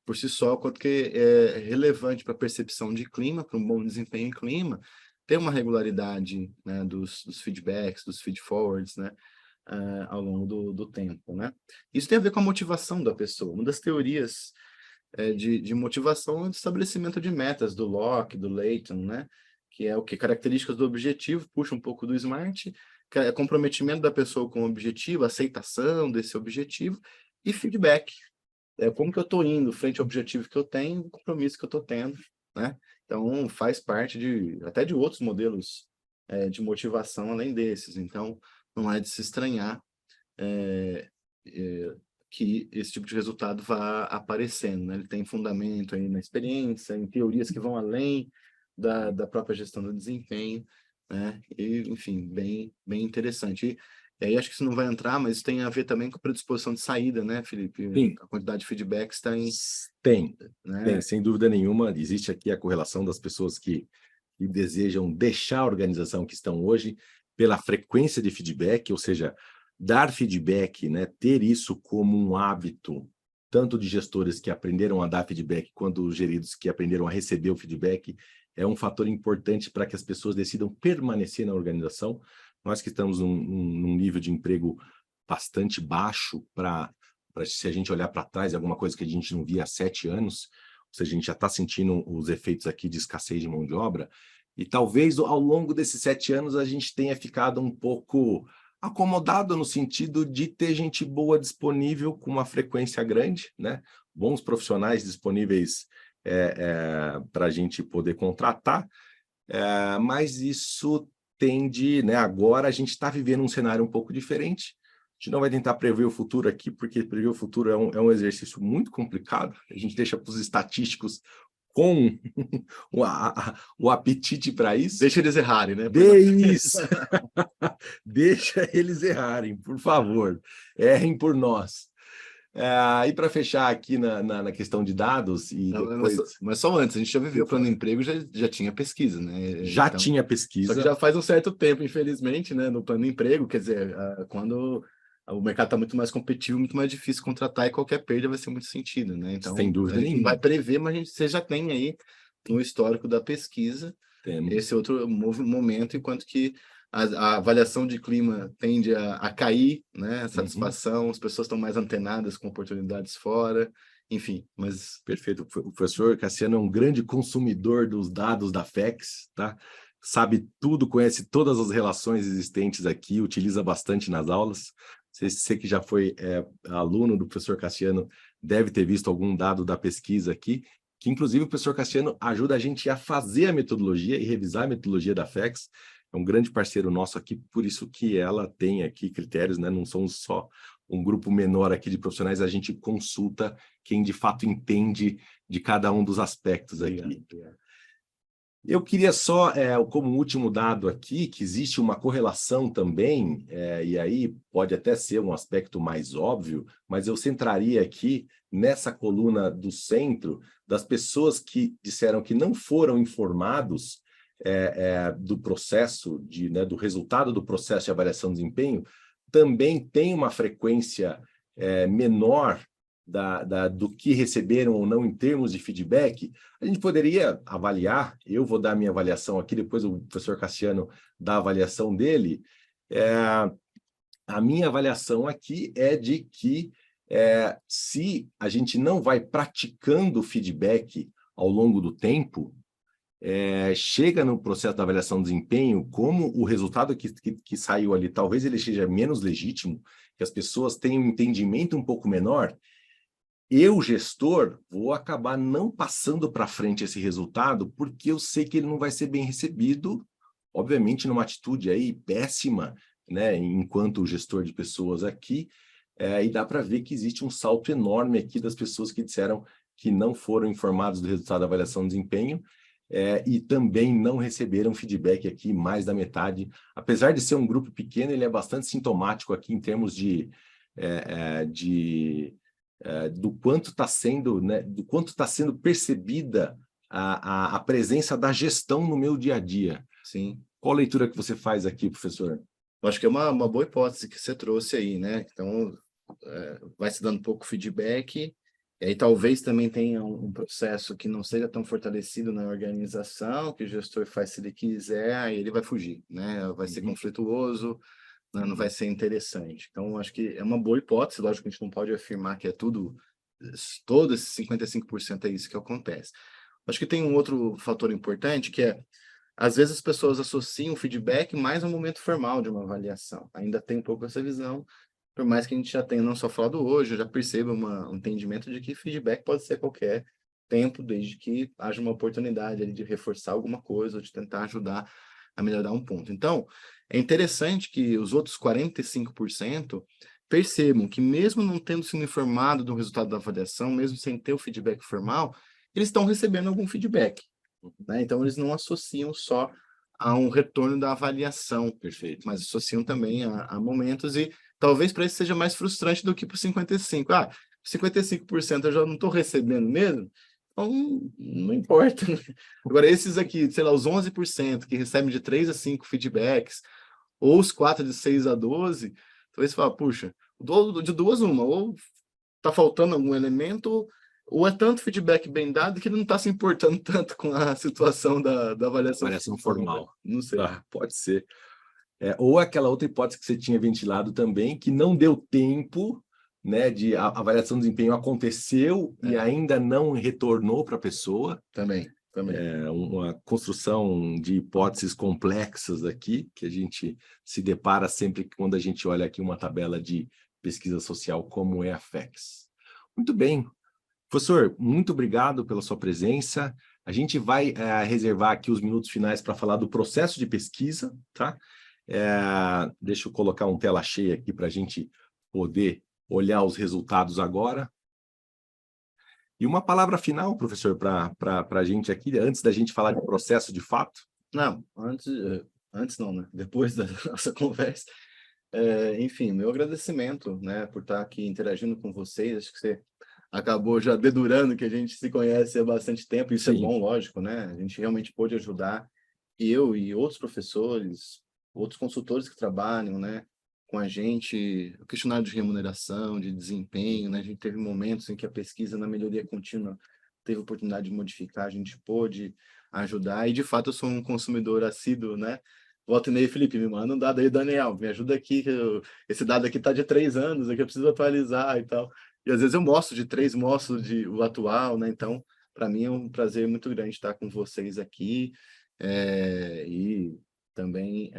por si só quanto que é relevante para a percepção de clima, para um bom desempenho em clima, ter uma regularidade, né, dos feedbacks, dos feed-forwards, né, ao longo do tempo, né? Isso tem a ver com a motivação da pessoa. Uma das teorias de motivação é o estabelecimento de metas do Locke, do Layton, né? Que é o que? Características do objetivo, puxa um pouco do SMART, que é comprometimento da pessoa com o objetivo, aceitação desse objetivo e feedback. Como que eu estou indo frente ao objetivo que eu tenho, o compromisso que eu estou tendo, né? Então, faz parte até de outros modelos de motivação além desses. Então, não é de se estranhar que esse tipo de resultado vá aparecendo, né? Ele tem fundamento aí na experiência, em teorias que vão além da própria gestão do desempenho, né? E, enfim, bem interessante. E aí acho que isso não vai entrar, mas tem a ver também com a predisposição de saída, né, Felipe?
Sim.
A quantidade de feedbacks está em...
Tem, sem dúvida nenhuma. Existe aqui a correlação das pessoas que desejam deixar a organização que estão hoje pela frequência de feedback, ou seja, dar feedback, né, ter isso como um hábito, tanto de gestores que aprenderam a dar feedback, quanto os geridos que aprenderam a receber o feedback, é um fator importante para que as pessoas decidam permanecer na organização. Nós que estamos num nível de emprego bastante baixo, se a gente olhar para trás, alguma coisa que a gente não via há 7 anos, ou seja, a gente já está sentindo os efeitos aqui de escassez de mão de obra, e talvez ao longo desses 7 anos a gente tenha ficado um pouco acomodado no sentido de ter gente boa disponível com uma frequência grande, né? Bons profissionais disponíveis para a gente poder contratar, mas isso tende, né? Agora a gente está vivendo um cenário um pouco diferente. A gente não vai tentar prever o futuro aqui, porque prever o futuro é um exercício muito complicado. A gente deixa para os estatísticos com o apetite para isso.
Deixa eles errarem, né?
Isso! Deixa eles errarem, por favor. Errem por nós. E para fechar aqui na questão de dados, e depois...
Mas só antes, a gente já viveu o plano de emprego, já tinha pesquisa, né?
Já
Então,
tinha
só
pesquisa.
que já faz um certo tempo, infelizmente, né? No plano de emprego, quer dizer, quando o mercado está muito mais competitivo, muito mais difícil contratar e qualquer perda vai ser muito sentido, né? Então,
Sem dúvida
a gente não
nenhuma.
vai prever, mas você já tem aí no histórico da pesquisa
Temos.
esse outro momento, enquanto que a avaliação de clima tende a cair, né? A satisfação, as pessoas estão mais antenadas com oportunidades fora, enfim, mas...
Perfeito. O professor Cassiano é um grande consumidor dos dados da FEX, tá? Sabe tudo, conhece todas as relações existentes aqui, utiliza bastante nas aulas. Você que já foi aluno do professor Cassiano deve ter visto algum dado da pesquisa aqui, que inclusive o professor Cassiano ajuda a gente a fazer a metodologia e revisar a metodologia da FEX. É um grande parceiro nosso aqui, por isso que ela tem aqui critérios, né? Não somos só um grupo menor aqui de profissionais, a gente consulta quem de fato entende de cada um dos aspectos aqui. Eu queria só, como último dado aqui, que existe uma correlação também, e aí pode até ser um aspecto mais óbvio, mas eu centraria aqui nessa coluna do centro das pessoas que disseram que não foram informados do processo, do resultado do processo de avaliação de desempenho, também tem uma frequência menor do que receberam ou não em termos de feedback. A gente poderia avaliar, eu vou dar minha avaliação aqui, depois o professor Cassiano dá a avaliação dele. A minha avaliação aqui é de que se a gente não vai praticando feedback ao longo do tempo, chega no processo da avaliação de desempenho, como o resultado que saiu ali, talvez ele seja menos legítimo, que as pessoas tenham um entendimento um pouco menor, eu, gestor, vou acabar não passando para frente esse resultado, porque eu sei que ele não vai ser bem recebido, obviamente numa atitude aí péssima, né, enquanto gestor de pessoas aqui, e dá para ver que existe um salto enorme aqui das pessoas que disseram que não foram informados do resultado da avaliação de desempenho, e também não receberam feedback aqui, mais da metade. Apesar de ser um grupo pequeno, ele é bastante sintomático aqui em termos do quanto está sendo, né, do quanto está sendo percebida a presença da gestão no meu dia a dia.
Sim.
Qual a leitura que você faz aqui, professor?
Eu acho que é uma boa hipótese que você trouxe aí, né? Então, vai se dando pouco feedback, e aí talvez também tenha um processo que não seja tão fortalecido na organização, que o gestor faz se ele quiser, aí ele vai fugir, né? Vai ser conflituoso, né? Não vai ser interessante. Então, acho que é uma boa hipótese, lógico que a gente não pode afirmar que é tudo, todo esse 55% é isso que acontece. Acho que tem um outro fator importante, que às vezes as pessoas associam o feedback mais ao momento formal de uma avaliação. Ainda tem um pouco essa visão, por mais que a gente já tenha não só falado hoje, eu já percebo um entendimento de que feedback pode ser a qualquer tempo, desde que haja uma oportunidade ali de reforçar alguma coisa ou de tentar ajudar a melhorar um ponto. Então, é interessante que os outros 45% percebam que mesmo não tendo sido informado do resultado da avaliação, mesmo sem ter o feedback formal, eles estão recebendo algum feedback, né? Então, eles não associam só a um retorno da avaliação,
Perfeito,
mas associam também a momentos, e talvez para isso seja mais frustrante do que para 55%. 55% eu já não estou recebendo mesmo, então não importa. Agora, esses aqui, sei lá, os 11% que recebem de 3 a 5 feedbacks, ou os 4 de 6 a 12, talvez você fale, puxa, de duas uma, ou está faltando algum elemento, ou é tanto feedback bem dado que ele não está se importando tanto com a situação da avaliação
formal.
Não sei.
Pode ser. Ou aquela outra hipótese que você tinha ventilado também, que não deu tempo, né, de a avaliação de desempenho aconteceu e ainda não retornou para a pessoa.
Também.
Uma construção de hipóteses complexas aqui, que a gente se depara sempre quando a gente olha aqui uma tabela de pesquisa social como é a FEX. Muito bem. Professor, muito obrigado pela sua presença. A gente vai reservar aqui os minutos finais para falar do processo de pesquisa, tá? Deixa eu colocar um tela cheia aqui para a gente poder olhar os resultados agora. E uma palavra final, professor, para a gente aqui, antes da gente falar de processo de fato?
Não, antes não, né? Depois da nossa conversa, Enfim, meu agradecimento, né, por estar aqui interagindo com vocês. Acho que você acabou já dedurando que a gente se conhece há bastante tempo. Isso
Sim.
é bom, lógico, né? A gente realmente pôde ajudar eu e outros professores, outros consultores que trabalham, né, com a gente, o questionário de remuneração, de desempenho, né? A gente teve momentos em que a pesquisa na melhoria contínua teve oportunidade de modificar, a gente pôde ajudar, e de fato eu sou um consumidor assíduo, né? Volta e meia, Felipe, me manda um dado aí, Daniel, me ajuda aqui, esse dado aqui tá de 3 anos, aqui eu preciso atualizar e tal. E às vezes eu mostro de 3, mostro o atual, né? Então, para mim é um prazer muito grande estar com vocês aqui, e também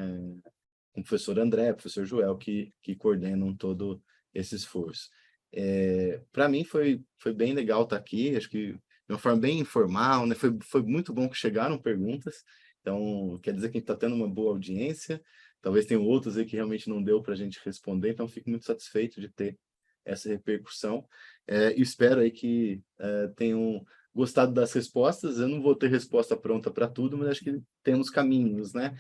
com o professor André, professor Joel, que coordenam todo esse esforço. Para mim foi bem legal estar aqui, acho que de uma forma bem informal, né? Foi muito bom que chegaram perguntas, então quer dizer que a gente está tendo uma boa audiência, talvez tenham outros aí que realmente não deu para a gente responder, então fico muito satisfeito de ter essa repercussão, e espero aí que tenham gostado das respostas. Eu não vou ter resposta pronta para tudo, mas acho que temos caminhos, né?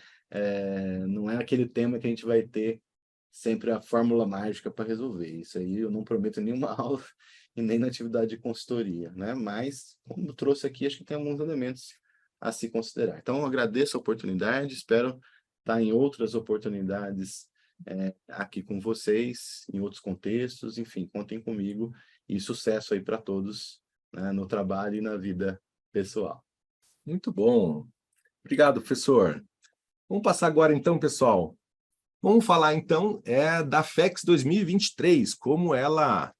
Não é aquele tema que a gente vai ter sempre a fórmula mágica para resolver. Isso aí eu não prometo nenhuma aula e nem na atividade de consultoria, né? Mas, como eu trouxe aqui, acho que tem alguns elementos a se considerar. Então, eu agradeço a oportunidade, espero estar em outras oportunidades aqui com vocês, em outros contextos, enfim, contem comigo e sucesso aí para todos, né, no trabalho e na vida pessoal.
Muito bom. Obrigado, professor. Vamos passar agora, então, pessoal. Vamos falar, então, da FEX 2023, como ela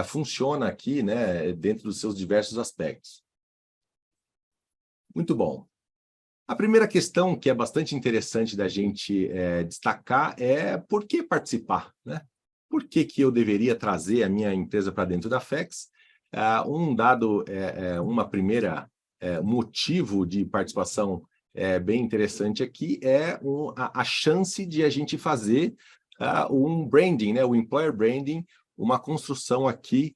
funciona aqui, né, dentro dos seus diversos aspectos. Muito bom. A primeira questão que é bastante interessante da gente destacar é por que participar, né? Por que eu deveria trazer a minha empresa para dentro da FEX? Uma primeira motivo de participação bem interessante aqui é a chance de a gente fazer um branding, né? O employer branding, uma construção aqui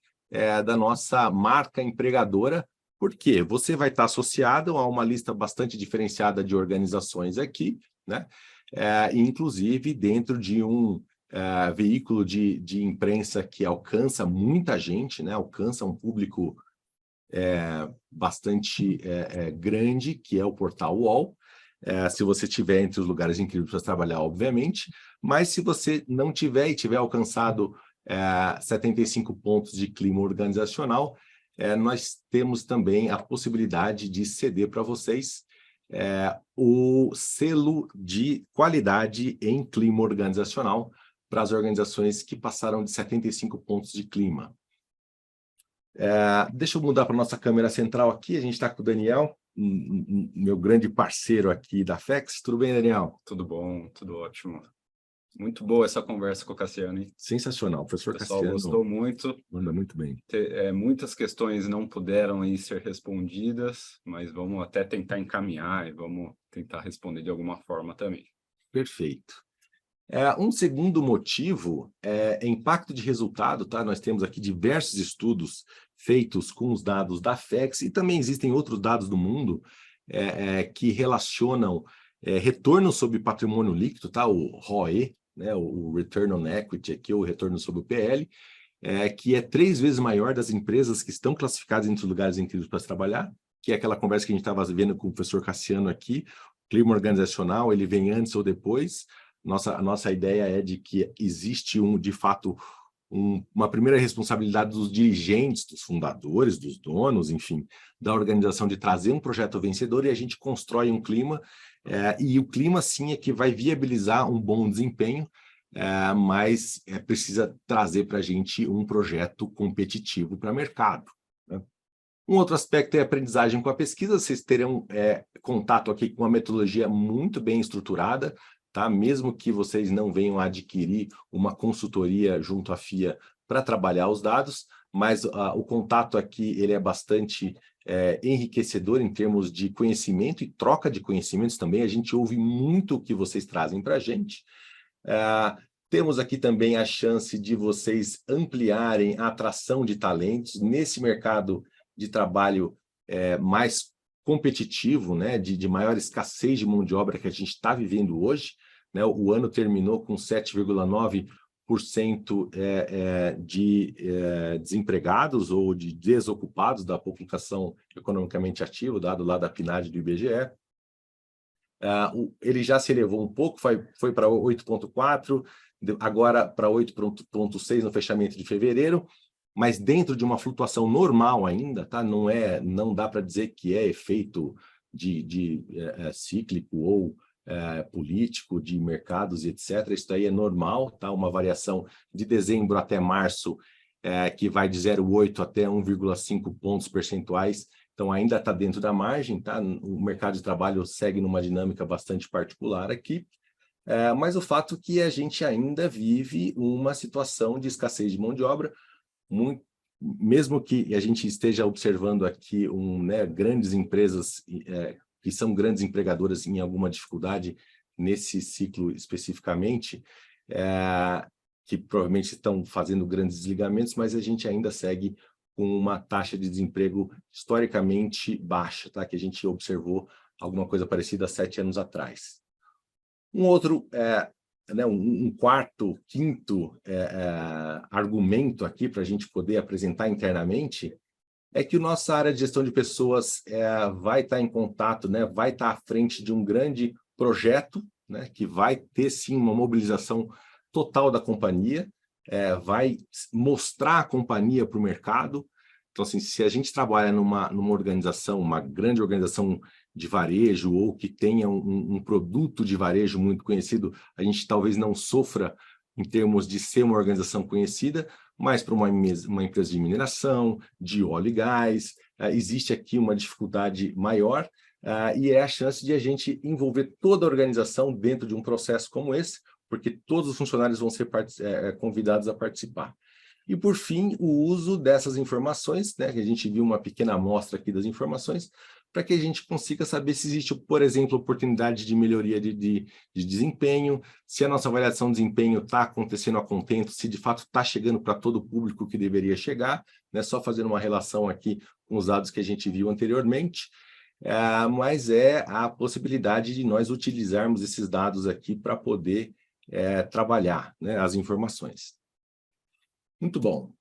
da nossa marca empregadora. Por quê? Você vai estar associado a uma lista bastante diferenciada de organizações aqui, né? Inclusive dentro de um veículo de imprensa que alcança muita gente, né? Alcança um público bastante grande, que é o portal UOL. Se você estiver entre os lugares incríveis para trabalhar, obviamente, mas se você não tiver e tiver alcançado 75 pontos de clima organizacional, nós temos também a possibilidade de ceder para vocês o selo de qualidade em clima organizacional para as organizações que passaram de 75 pontos de clima. Deixa eu mudar para a nossa câmera central aqui. A gente está com o Daniel, meu grande parceiro aqui da FEX. Tudo bem, Daniel?
Tudo bom, tudo ótimo. Muito boa essa conversa com o Cassiano, hein?
Sensacional. O professor
pessoal
Cassiano
gostou muito.
Manda muito bem.
Muitas questões não puderam aí ser respondidas, mas vamos até tentar encaminhar e vamos tentar responder de alguma forma também.
Perfeito. Um segundo motivo é impacto de resultado, tá? Nós temos aqui diversos estudos feitos com os dados da FEX e também existem outros dados do mundo que relacionam retorno sobre patrimônio líquido, tá? O ROE, né? O Return on Equity, aqui, o retorno sobre o PL, que é 3 vezes maior das empresas que estão classificadas entre os lugares incríveis para se trabalhar, que é aquela conversa que a gente estava vendo com o professor Cassiano aqui. O clima organizacional, ele vem antes ou depois. A nossa ideia é de que existe, de fato, uma primeira responsabilidade dos dirigentes, dos fundadores, dos donos, enfim, da organização de trazer um projeto vencedor e a gente constrói um clima, e o clima, sim, é que vai viabilizar um bom desempenho, mas precisa trazer para a gente um projeto competitivo para o mercado, né? Um outro aspecto é a aprendizagem com a pesquisa. Vocês terão contato aqui com uma metodologia muito bem estruturada, tá? Mesmo que vocês não venham a adquirir uma consultoria junto à FIA para trabalhar os dados, mas o contato aqui ele é bastante enriquecedor em termos de conhecimento e troca de conhecimentos também. A gente ouve muito o que vocês trazem para a gente. Temos aqui também a chance de vocês ampliarem a atração de talentos nesse mercado de trabalho mais competitivo, né, de maior escassez de mão de obra que a gente está vivendo hoje. né? O ano terminou com 7,9% de desempregados ou de desocupados da população economicamente ativa, dado lá da PNAD do IBGE. Ele já se elevou um pouco, foi para 8,4%, agora para 8,6% no fechamento de fevereiro, mas dentro de uma flutuação normal ainda, tá? Não dá para dizer que é efeito cíclico ou político, de mercados e etc. Isso aí é normal, tá? Uma variação de dezembro até março, que vai de 0,8 até 1,5 pontos percentuais. Então, ainda está dentro da margem, tá? O mercado de trabalho segue numa dinâmica bastante particular aqui, mas o fato é que a gente ainda vive uma situação de escassez de mão de obra, mesmo que a gente esteja observando aqui grandes empresas que são grandes empregadoras em alguma dificuldade nesse ciclo especificamente, que provavelmente estão fazendo grandes desligamentos, mas a gente ainda segue com uma taxa de desemprego historicamente baixa, tá? Que a gente observou alguma coisa parecida há 7 anos atrás. Um quarto, quinto argumento aqui para a gente poder apresentar internamente é que a nossa área de gestão de pessoas vai estar em contato, né? Vai estar à frente de um grande projeto, né? Que vai ter, sim, uma mobilização total da companhia, vai mostrar a companhia para o mercado. Então, assim, se a gente trabalha numa organização, uma grande organização de varejo, ou que tenha um produto de varejo muito conhecido, a gente talvez não sofra em termos de ser uma organização conhecida, mas para uma empresa de mineração, de óleo e gás, existe aqui uma dificuldade maior, e é a chance de a gente envolver toda a organização dentro de um processo como esse, porque todos os funcionários vão ser convidados a participar. E, por fim, o uso dessas informações, né, que a gente viu uma pequena amostra aqui das informações, para que a gente consiga saber se existe, por exemplo, oportunidade de melhoria de desempenho, se a nossa avaliação de desempenho está acontecendo a contento, se de fato está chegando para todo o público que deveria chegar, né, só fazendo uma relação aqui com os dados que a gente viu anteriormente, mas é a possibilidade de nós utilizarmos esses dados aqui para poder trabalhar, né, as informações. Muito bom.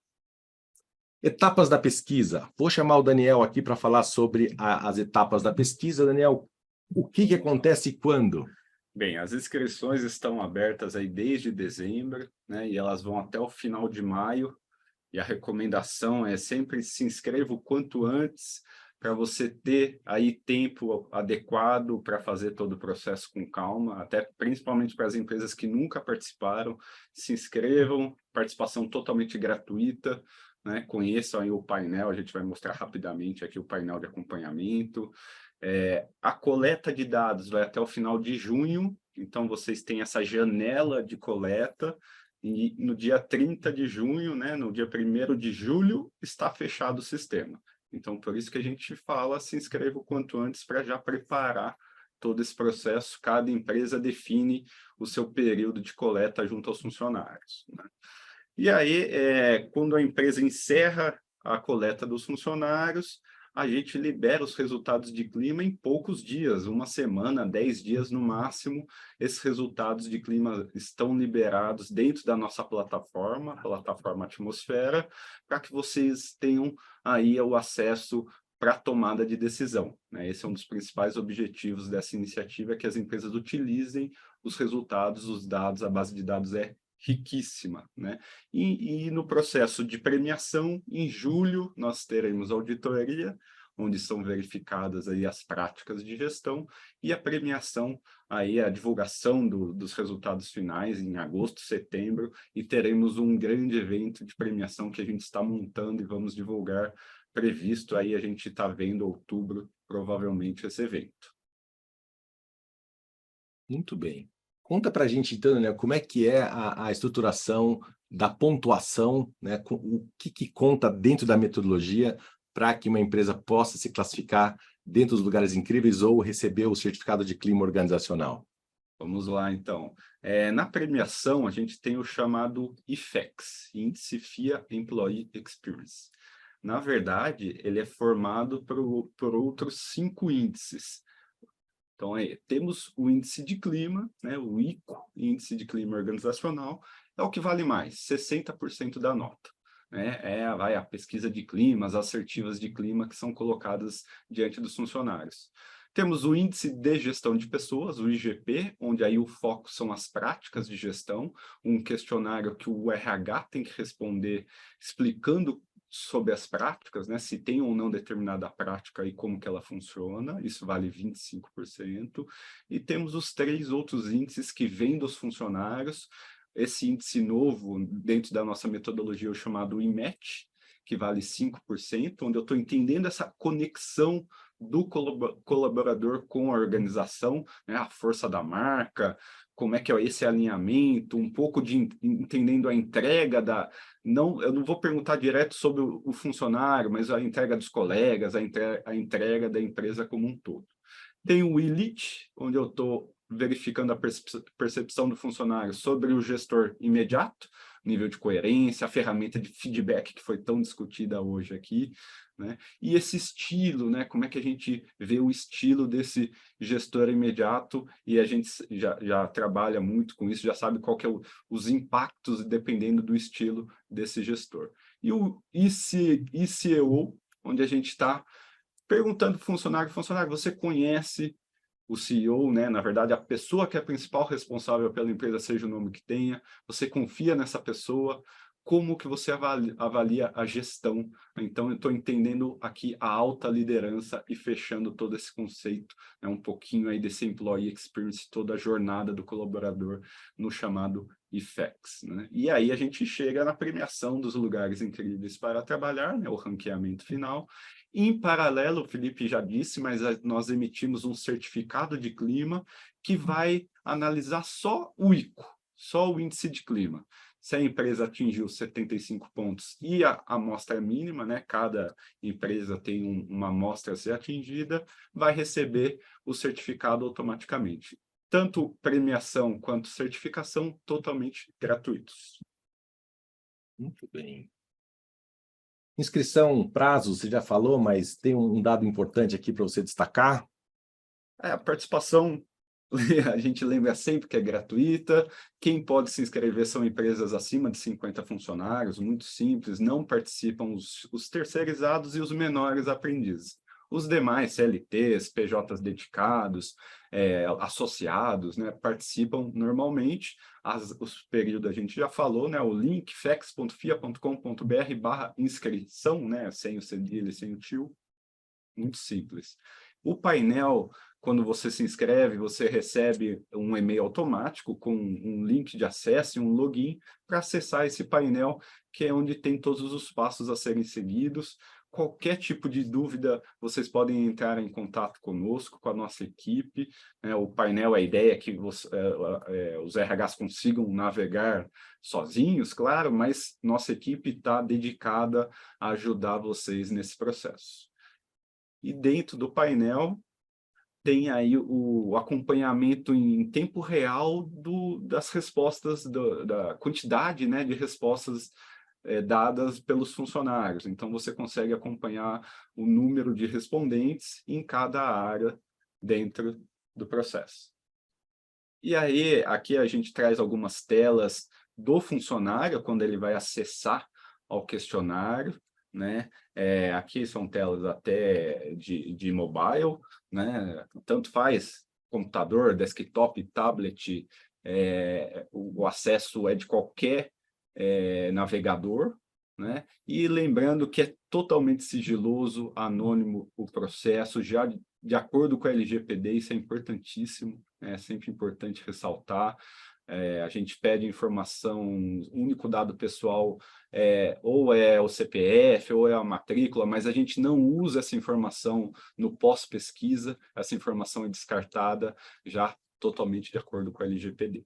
Etapas da pesquisa. Vou chamar o Daniel aqui para falar sobre as etapas da pesquisa. Daniel, o que acontece e quando?
Bem, as inscrições estão abertas aí desde dezembro, né, e elas vão até o final de maio. E a recomendação é sempre se inscreva o quanto antes, para você ter aí tempo adequado para fazer todo o processo com calma, até principalmente para as empresas que nunca participaram, se inscrevam, participação totalmente gratuita, né? Conheçam aí o painel, a gente vai mostrar rapidamente aqui o painel de acompanhamento. A coleta de dados vai até o final de junho, então vocês têm essa janela de coleta, e no dia 30 de junho, né, no dia 1º de julho, está fechado o sistema. Então, por isso que a gente fala, se inscreva o quanto antes para já preparar todo esse processo. Cada empresa define o seu período de coleta junto aos funcionários, né? E aí, quando a empresa encerra a coleta dos funcionários, a gente libera os resultados de clima em poucos dias, 1 semana, 10 dias no máximo. Esses resultados de clima estão liberados dentro da nossa plataforma, a plataforma Atmosfera, para que vocês tenham aí o acesso para a tomada de decisão, né? Esse é um dos principais objetivos dessa iniciativa, que as empresas utilizem os resultados, os dados, a base de dados é riquíssima, né? E no processo de premiação, em julho, nós teremos auditoria, onde são verificadas aí as práticas de gestão, e a premiação, aí a divulgação dos resultados finais em agosto, setembro, e teremos um grande evento de premiação que a gente está montando e vamos divulgar, previsto aí, a gente está vendo outubro, provavelmente, esse evento.
Muito bem. Conta para a gente, então, né, como é que é a estruturação da pontuação, né, o que conta dentro da metodologia para que uma empresa possa se classificar dentro dos lugares incríveis ou receber o certificado de clima organizacional.
Vamos lá, então. Na premiação, a gente tem o chamado IFEX, Índice FIA Employee Experience. Na verdade, ele é formado por outros 5 índices. Então, temos o índice de clima, né, o ICO, Índice de Clima Organizacional, é o que vale mais, 60% da nota. Né? Vai a pesquisa de clima, as assertivas de clima que são colocadas diante dos funcionários. Temos o Índice de Gestão de Pessoas, o IGP, onde aí o foco são as práticas de gestão, um questionário que o RH tem que responder explicando sobre as práticas, né? Se tem ou não determinada prática e como que ela funciona, isso vale 25%. E temos os 3 outros índices que vêm dos funcionários. Esse índice novo, dentro da nossa metodologia, é o chamado IMET, que vale 5%, onde eu estou entendendo essa conexão do colaborador com a organização, né? A força da marca, como é que é esse alinhamento, um pouco de entendendo a entrega da... eu não vou perguntar direto sobre o funcionário, mas a entrega dos colegas, a entrega da empresa como um todo. Tem o Elite, onde eu estou verificando a percepção do funcionário sobre o gestor imediato, nível de coerência, a ferramenta de feedback que foi tão discutida hoje aqui, né? E esse estilo, né? Como é que a gente vê o estilo desse gestor imediato, e a gente já trabalha muito com isso, já sabe qual que é os impactos dependendo do estilo desse gestor. E o ICEO, onde a gente está perguntando para o funcionário, você conhece o CEO, né? Na verdade, a pessoa que é a principal responsável pela empresa, seja o nome que tenha, você confia nessa pessoa, como que você avalia a gestão? Então, eu estou entendendo aqui a alta liderança e fechando todo esse conceito, né? Um pouquinho aí desse employee experience, toda a jornada do colaborador no chamado IFEX, né? E aí a gente chega na premiação dos lugares incríveis para trabalhar, né? O ranqueamento final. Em paralelo, o Felipe já disse, mas nós emitimos um certificado de clima que vai analisar só o ICO, só o índice de clima. Se a empresa atingiu 75 pontos e a amostra mínima, né, cada empresa tem uma amostra a ser atingida, vai receber o certificado automaticamente. Tanto premiação quanto certificação totalmente gratuitos.
Muito bem. Inscrição, prazo, você já falou, mas tem um dado importante aqui para você destacar.
A participação, a gente lembra sempre que é gratuita. Quem pode se inscrever são empresas acima de 50 funcionários, muito simples, não participam os terceirizados e os menores aprendizes. Os demais, CLTs, PJs dedicados, associados, né, participam normalmente. Os períodos a gente já falou, né, o link fex.fia.com.br/inscrição, né, sem o cedilha e sem o tio, muito simples. O painel, quando você se inscreve, você recebe um e-mail automático com um link de acesso e um login para acessar esse painel, que é onde tem todos os passos a serem seguidos. Qualquer tipo de dúvida, vocês podem entrar em contato conosco, com a nossa equipe. O painel, a ideia é que os RHs consigam navegar sozinhos, claro, mas nossa equipe está dedicada a ajudar vocês nesse processo. E dentro do painel tem aí o acompanhamento em tempo real das respostas, da quantidade, né, de respostas dadas pelos funcionários. Então, você consegue acompanhar o número de respondentes em cada área dentro do processo. E aí, aqui a gente traz algumas telas do funcionário, quando ele vai acessar ao questionário, né? Aqui são telas até de mobile, né? Tanto faz computador, desktop, tablet, o acesso é de qualquer navegador, né? E lembrando que é totalmente sigiloso, anônimo o processo, já de acordo com a LGPD, isso é importantíssimo, é sempre importante ressaltar. A gente pede informação, o único dado pessoal ou é o CPF ou é a matrícula, mas a gente não usa essa informação no pós-pesquisa, essa informação é descartada já totalmente de acordo com a LGPD.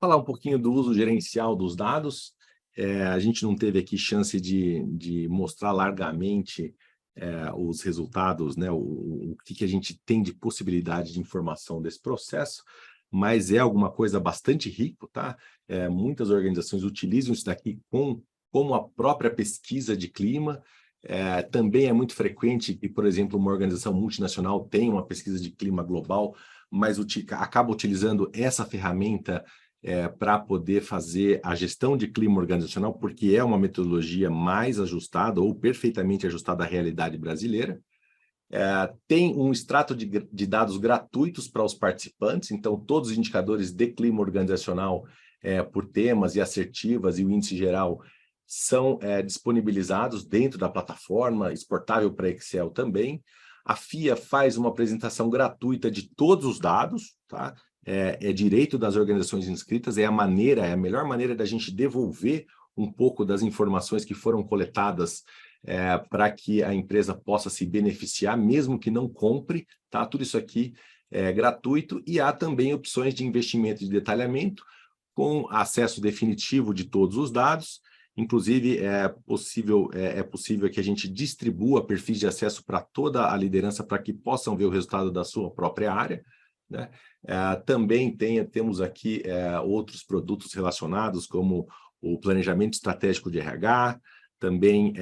Falar um pouquinho do uso gerencial dos dados. A gente não teve aqui chance de mostrar largamente os resultados, né? O que a gente tem de possibilidade de informação desse processo, mas é alguma coisa bastante rico, tá? Muitas organizações utilizam isso daqui como a própria pesquisa de clima, Também é muito frequente que, por exemplo, uma organização multinacional tenha uma pesquisa de clima global, mas acaba utilizando essa ferramenta para poder fazer a gestão de clima organizacional, porque é uma metodologia mais ajustada ou perfeitamente ajustada à realidade brasileira. Tem um extrato de dados gratuitos para os participantes, então todos os indicadores de clima organizacional por temas e assertivas e o índice geral são disponibilizados dentro da plataforma, exportável para Excel também. A FIA faz uma apresentação gratuita de todos os dados, tá? É direito das organizações inscritas, é a melhor maneira da gente devolver um pouco das informações que foram coletadas para que a empresa possa se beneficiar, mesmo que não compre, tá? Tudo isso aqui é gratuito e há também opções de investimento e de detalhamento com acesso definitivo de todos os dados. Inclusive, é possível que a gente distribua perfis de acesso para toda a liderança para que possam ver o resultado da sua própria área, né? Também temos aqui outros produtos relacionados, como o planejamento estratégico de RH, também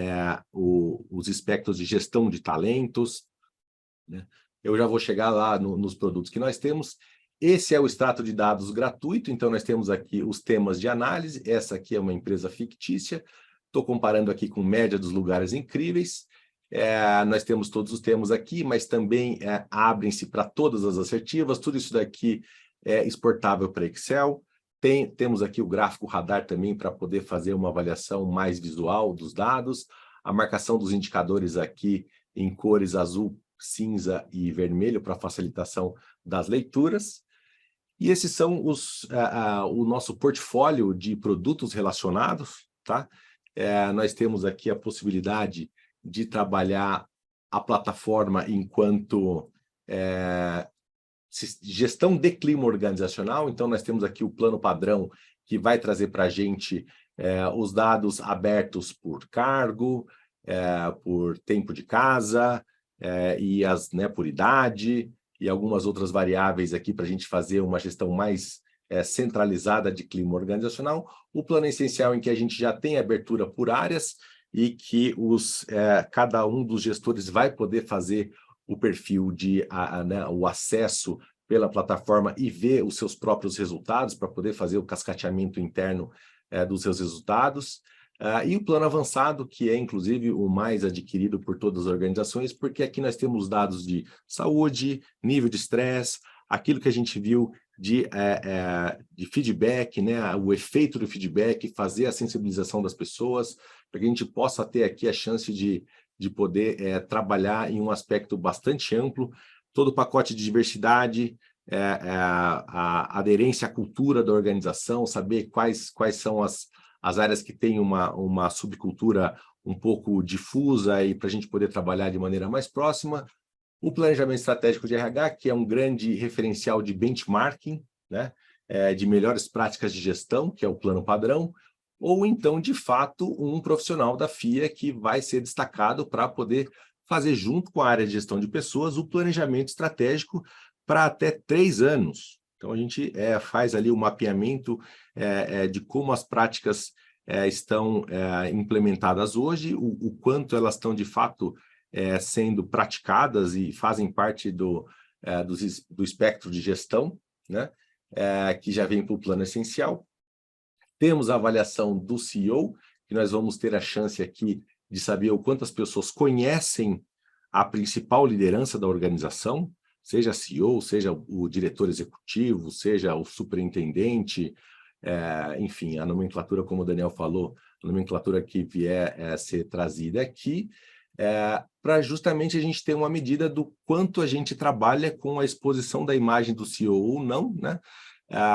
os espectros de gestão de talentos, né? Eu já vou chegar lá nos produtos que nós temos. Esse é o extrato de dados gratuito, então nós temos aqui os temas de análise. Essa aqui é uma empresa fictícia. Estou comparando aqui com média dos lugares incríveis. Nós temos todos os temas aqui, mas também abrem-se para todas as assertivas. Tudo isso daqui é exportável para Excel. Temos aqui o gráfico radar também para poder fazer uma avaliação mais visual dos dados. A marcação dos indicadores aqui em cores azul, cinza e vermelho para facilitação das leituras. E esses são o nosso portfólio de produtos relacionados, tá? Nós temos aqui a possibilidade de trabalhar a plataforma enquanto gestão de clima organizacional. Então, nós temos aqui o plano padrão, que vai trazer para a gente os dados abertos por cargo, por tempo de casa, e por idade, e algumas outras variáveis aqui para a gente fazer uma gestão mais centralizada de clima organizacional. O plano essencial, em que a gente já tem abertura por áreas e que cada um dos gestores vai poder fazer o perfil o acesso pela plataforma e ver os seus próprios resultados para poder fazer o cascateamento interno dos seus resultados. E o plano avançado, que é, inclusive, o mais adquirido por todas as organizações, porque aqui nós temos dados de saúde, nível de estresse, aquilo que a gente viu de feedback, né? O efeito do feedback, fazer a sensibilização das pessoas, para que a gente possa ter aqui a chance de poder trabalhar em um aspecto bastante amplo, todo o pacote de diversidade, a aderência à cultura da organização, saber quais são as áreas que têm uma subcultura um pouco difusa e para a gente poder trabalhar de maneira mais próxima. O planejamento estratégico de RH, que é um grande referencial de benchmarking, né? De melhores práticas de gestão, que é o plano padrão, ou então, de fato, um profissional da FIA que vai ser destacado para poder fazer, junto com a área de gestão de pessoas, o planejamento estratégico para até 3 anos. Então, a gente faz ali o mapeamento de como as práticas estão implementadas hoje, o quanto elas estão, de fato, sendo praticadas e fazem parte do espectro de gestão, né? Que já vem para o plano essencial. Temos a avaliação do CEO, que nós vamos ter a chance aqui de saber o quanto as pessoas conhecem a principal liderança da organização, seja CEO, seja o diretor executivo, seja o superintendente, enfim, a nomenclatura, como o Daniel falou, a nomenclatura que vier a ser trazida aqui, para justamente a gente ter uma medida do quanto a gente trabalha com a exposição da imagem do CEO ou não, né?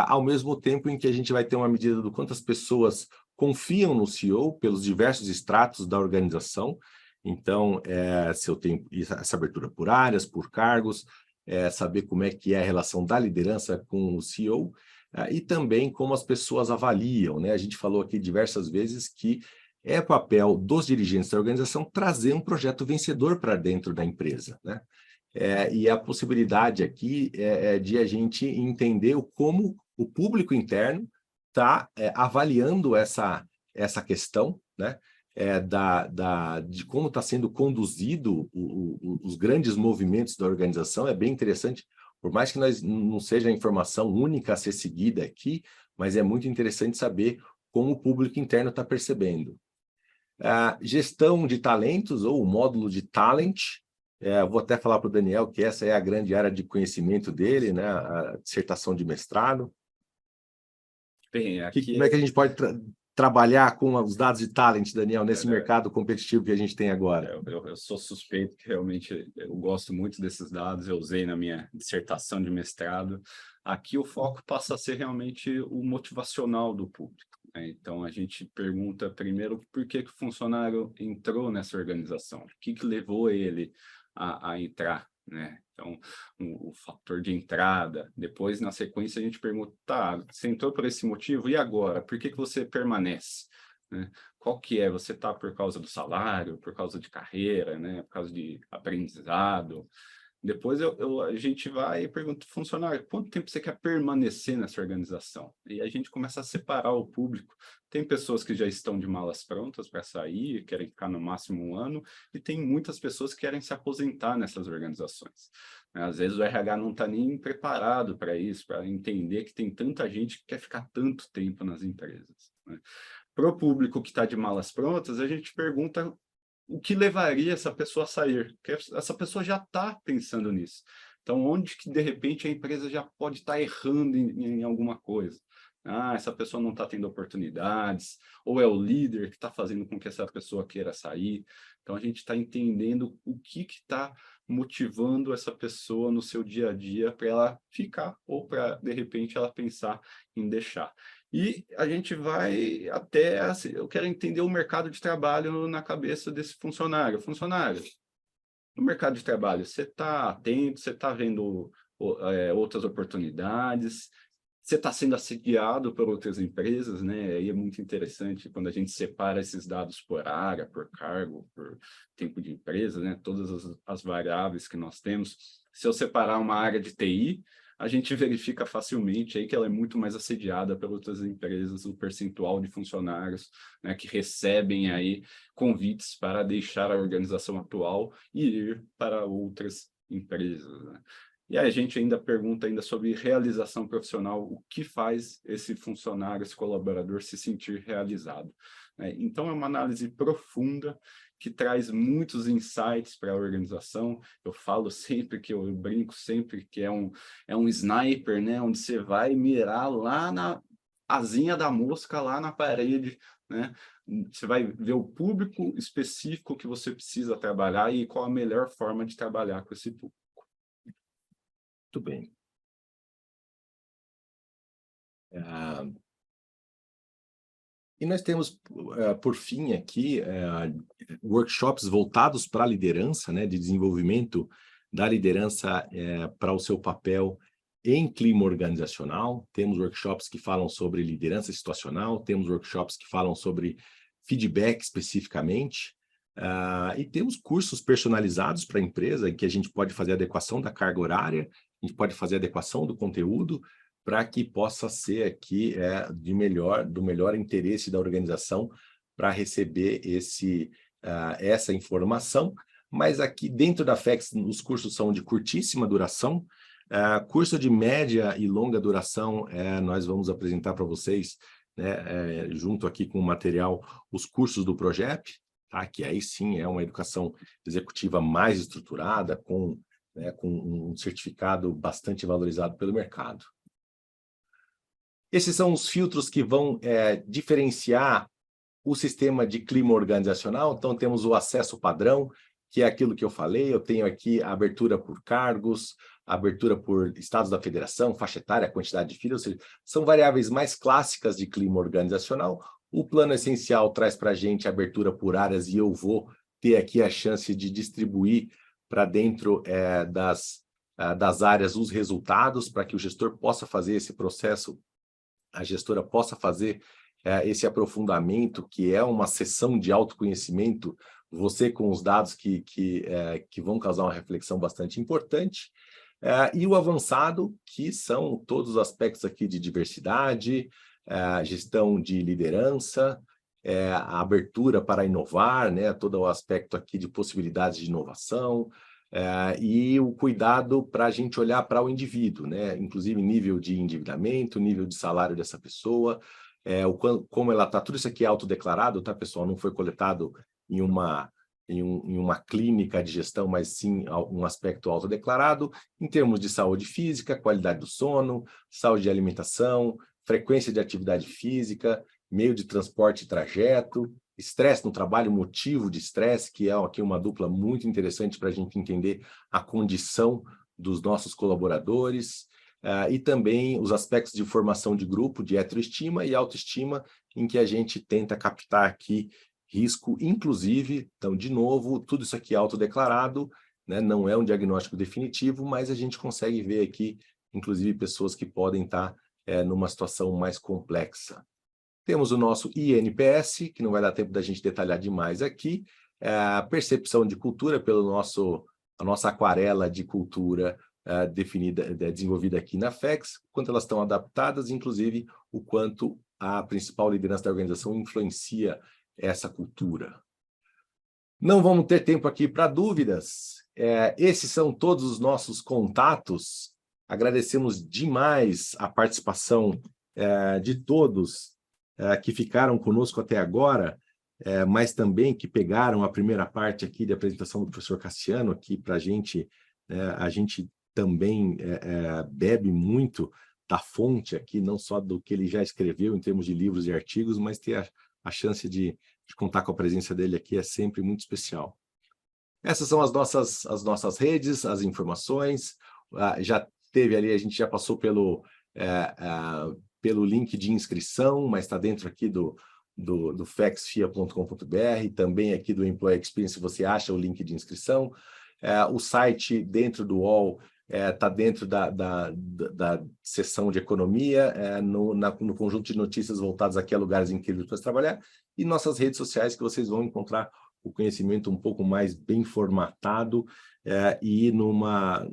Ao mesmo tempo em que a gente vai ter uma medida do quanto as pessoas confiam no CEO pelos diversos estratos da organização. Então, se eu tenho essa abertura por áreas, por cargos, saber como é que é a relação da liderança com o CEO, e também como as pessoas avaliam, né? A gente falou aqui diversas vezes que é papel dos dirigentes da organização trazer um projeto vencedor para dentro da empresa, né? E a possibilidade aqui de a gente entender como o público interno está avaliando essa questão, né? de como está sendo conduzido os grandes movimentos da organização. É bem interessante, por mais que não seja a informação única a ser seguida aqui, mas é muito interessante saber como o público interno está percebendo. A gestão de talentos, ou o módulo de talent, vou até falar para o Daniel que essa é a grande área de conhecimento dele, né? A dissertação de mestrado.
Bem,
Como é que a gente pode trabalhar com os dados de talent, Daniel, nesse mercado competitivo que a gente tem agora?
Eu sou suspeito que realmente eu gosto muito desses dados, eu usei na minha dissertação de mestrado. Aqui o foco passa a ser realmente o motivacional do público, né? Então, a gente pergunta primeiro por que o funcionário entrou nessa organização, o que levou ele a entrar, né? Então, o fator de entrada. Depois, na sequência, a gente pergunta, tá, você entrou por esse motivo, e agora? Por que você permanece, né? Qual que é? Você está por causa do salário, por causa de carreira, né? Por causa de aprendizado? Depois a gente vai e pergunta, funcionário, quanto tempo você quer permanecer nessa organização? E a gente começa a separar o público. Tem pessoas que já estão de malas prontas para sair, querem ficar no máximo 1 ano, e tem muitas pessoas que querem se aposentar nessas organizações. Às vezes o RH não está nem preparado para isso, para entender que tem tanta gente que quer ficar tanto tempo nas empresas, né? Para o público que está de malas prontas, a gente pergunta o que levaria essa pessoa a sair, porque essa pessoa já está pensando nisso. Então, onde que, de repente, a empresa já pode estar errando em alguma coisa? Ah, essa pessoa não está tendo oportunidades, ou é o líder que está fazendo com que essa pessoa queira sair. Então, a gente está entendendo o que está motivando essa pessoa no seu dia a dia para ela ficar, ou para, de repente, ela pensar em deixar. E a gente vai até, assim, eu quero entender o mercado de trabalho na cabeça desse funcionário. Funcionário, no mercado de trabalho, você está atento, você está vendo outras oportunidades, você está sendo assediado por outras empresas, né? E é muito interessante quando a gente separa esses dados por área, por cargo, por tempo de empresa, né? Todas as variáveis que nós temos. Se eu separar uma área de TI, a gente verifica facilmente aí que ela é muito mais assediada pelas outras empresas, o percentual de funcionários, né, que recebem aí convites para deixar a organização atual e ir para outras empresas, né? E aí a gente ainda pergunta ainda sobre realização profissional, o que faz esse funcionário, esse colaborador se sentir realizado, né? Então é uma análise profunda que traz muitos insights para a organização. Eu falo sempre que eu brinco sempre que é um sniper, né? Onde você vai mirar lá na asinha da mosca, lá na parede, né? Você vai ver o público específico que você precisa trabalhar e qual a melhor forma de trabalhar com esse público.
Muito bem. E nós temos, por fim, aqui, workshops voltados para a liderança, né, de desenvolvimento da liderança para o seu papel em clima organizacional. Temos workshops que falam sobre liderança situacional, temos workshops que falam sobre feedback especificamente, e temos cursos personalizados para a empresa, em que a gente pode fazer adequação da carga horária, a gente pode fazer adequação do conteúdo, para que possa ser aqui do melhor interesse da organização para receber essa informação. Mas aqui dentro da FEX, os cursos são de curtíssima duração. Curso de média e longa duração, nós vamos apresentar para vocês, né, junto aqui com o material, os cursos do Progep, tá? Que aí sim é uma educação executiva mais estruturada, com um certificado bastante valorizado pelo mercado. Esses são os filtros que vão diferenciar o sistema de clima organizacional. Então, temos o acesso padrão, que é aquilo que eu falei. Eu tenho aqui a abertura por cargos, a abertura por estados da federação, faixa etária, quantidade de filhos, ou seja, são variáveis mais clássicas de clima organizacional. O plano essencial traz para a gente a abertura por áreas e eu vou ter aqui a chance de distribuir para dentro das áreas os resultados, para que o gestor possa fazer esse processo, a gestora possa fazer esse aprofundamento, que é uma sessão de autoconhecimento, você com os dados que vão causar uma reflexão bastante importante, e o avançado, que são todos os aspectos aqui de diversidade, gestão de liderança, a abertura para inovar, né? Todo o aspecto aqui de possibilidades de inovação, e o cuidado para a gente olhar para o indivíduo, né? Inclusive nível de endividamento, nível de salário dessa pessoa, como ela está, tudo isso aqui é autodeclarado, tá, pessoal? Não foi coletado em uma clínica de gestão, mas sim um aspecto autodeclarado, em termos de saúde física, qualidade do sono, saúde de alimentação, frequência de atividade física, meio de transporte e trajeto, estresse no trabalho, motivo de estresse, que é aqui uma dupla muito interessante para a gente entender a condição dos nossos colaboradores, e também os aspectos de formação de grupo, de heteroestima e autoestima, em que a gente tenta captar aqui risco, inclusive, então, de novo, tudo isso aqui é autodeclarado, né? Não é um diagnóstico definitivo, mas a gente consegue ver aqui, inclusive, pessoas que podem estar numa situação mais complexa. Temos o nosso INPS, que não vai dar tempo da gente detalhar demais aqui, a percepção de cultura a nossa aquarela de cultura desenvolvida aqui na FEX, quanto elas estão adaptadas, inclusive o quanto a principal liderança da organização influencia essa cultura. Não vamos ter tempo aqui para dúvidas. Esses são todos os nossos contatos. Agradecemos demais a participação de todos que ficaram conosco até agora, mas também que pegaram a primeira parte aqui de apresentação do professor Cassiano aqui para a gente também bebe muito da fonte aqui, não só do que ele já escreveu em termos de livros e artigos, mas ter a chance de contar com a presença dele aqui é sempre muito especial. Essas são as nossas redes, as informações. Já teve ali, a gente já passou pelo link de inscrição, mas está dentro aqui do fexfia.com.br, também aqui do Employee Experience você acha o link de inscrição. O site dentro do UOL está dentro da seção de economia, no conjunto de notícias voltadas aqui a lugares incríveis para se trabalhar, e nossas redes sociais que vocês vão encontrar o conhecimento um pouco mais bem formatado e numa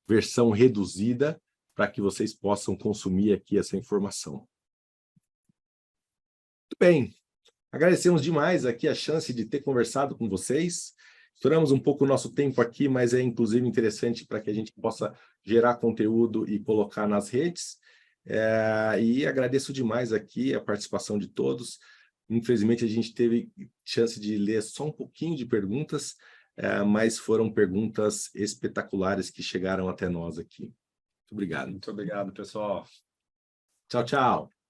versão reduzida para que vocês possam consumir aqui essa informação. Muito bem, agradecemos demais aqui a chance de ter conversado com vocês. Estouramos um pouco o nosso tempo aqui, mas é inclusive interessante para que a gente possa gerar conteúdo e colocar nas redes. E agradeço demais aqui a participação de todos. Infelizmente, a gente teve chance de ler só um pouquinho de perguntas, mas foram perguntas espetaculares que chegaram até nós aqui. Muito obrigado.
Muito obrigado, pessoal.
Tchau, tchau.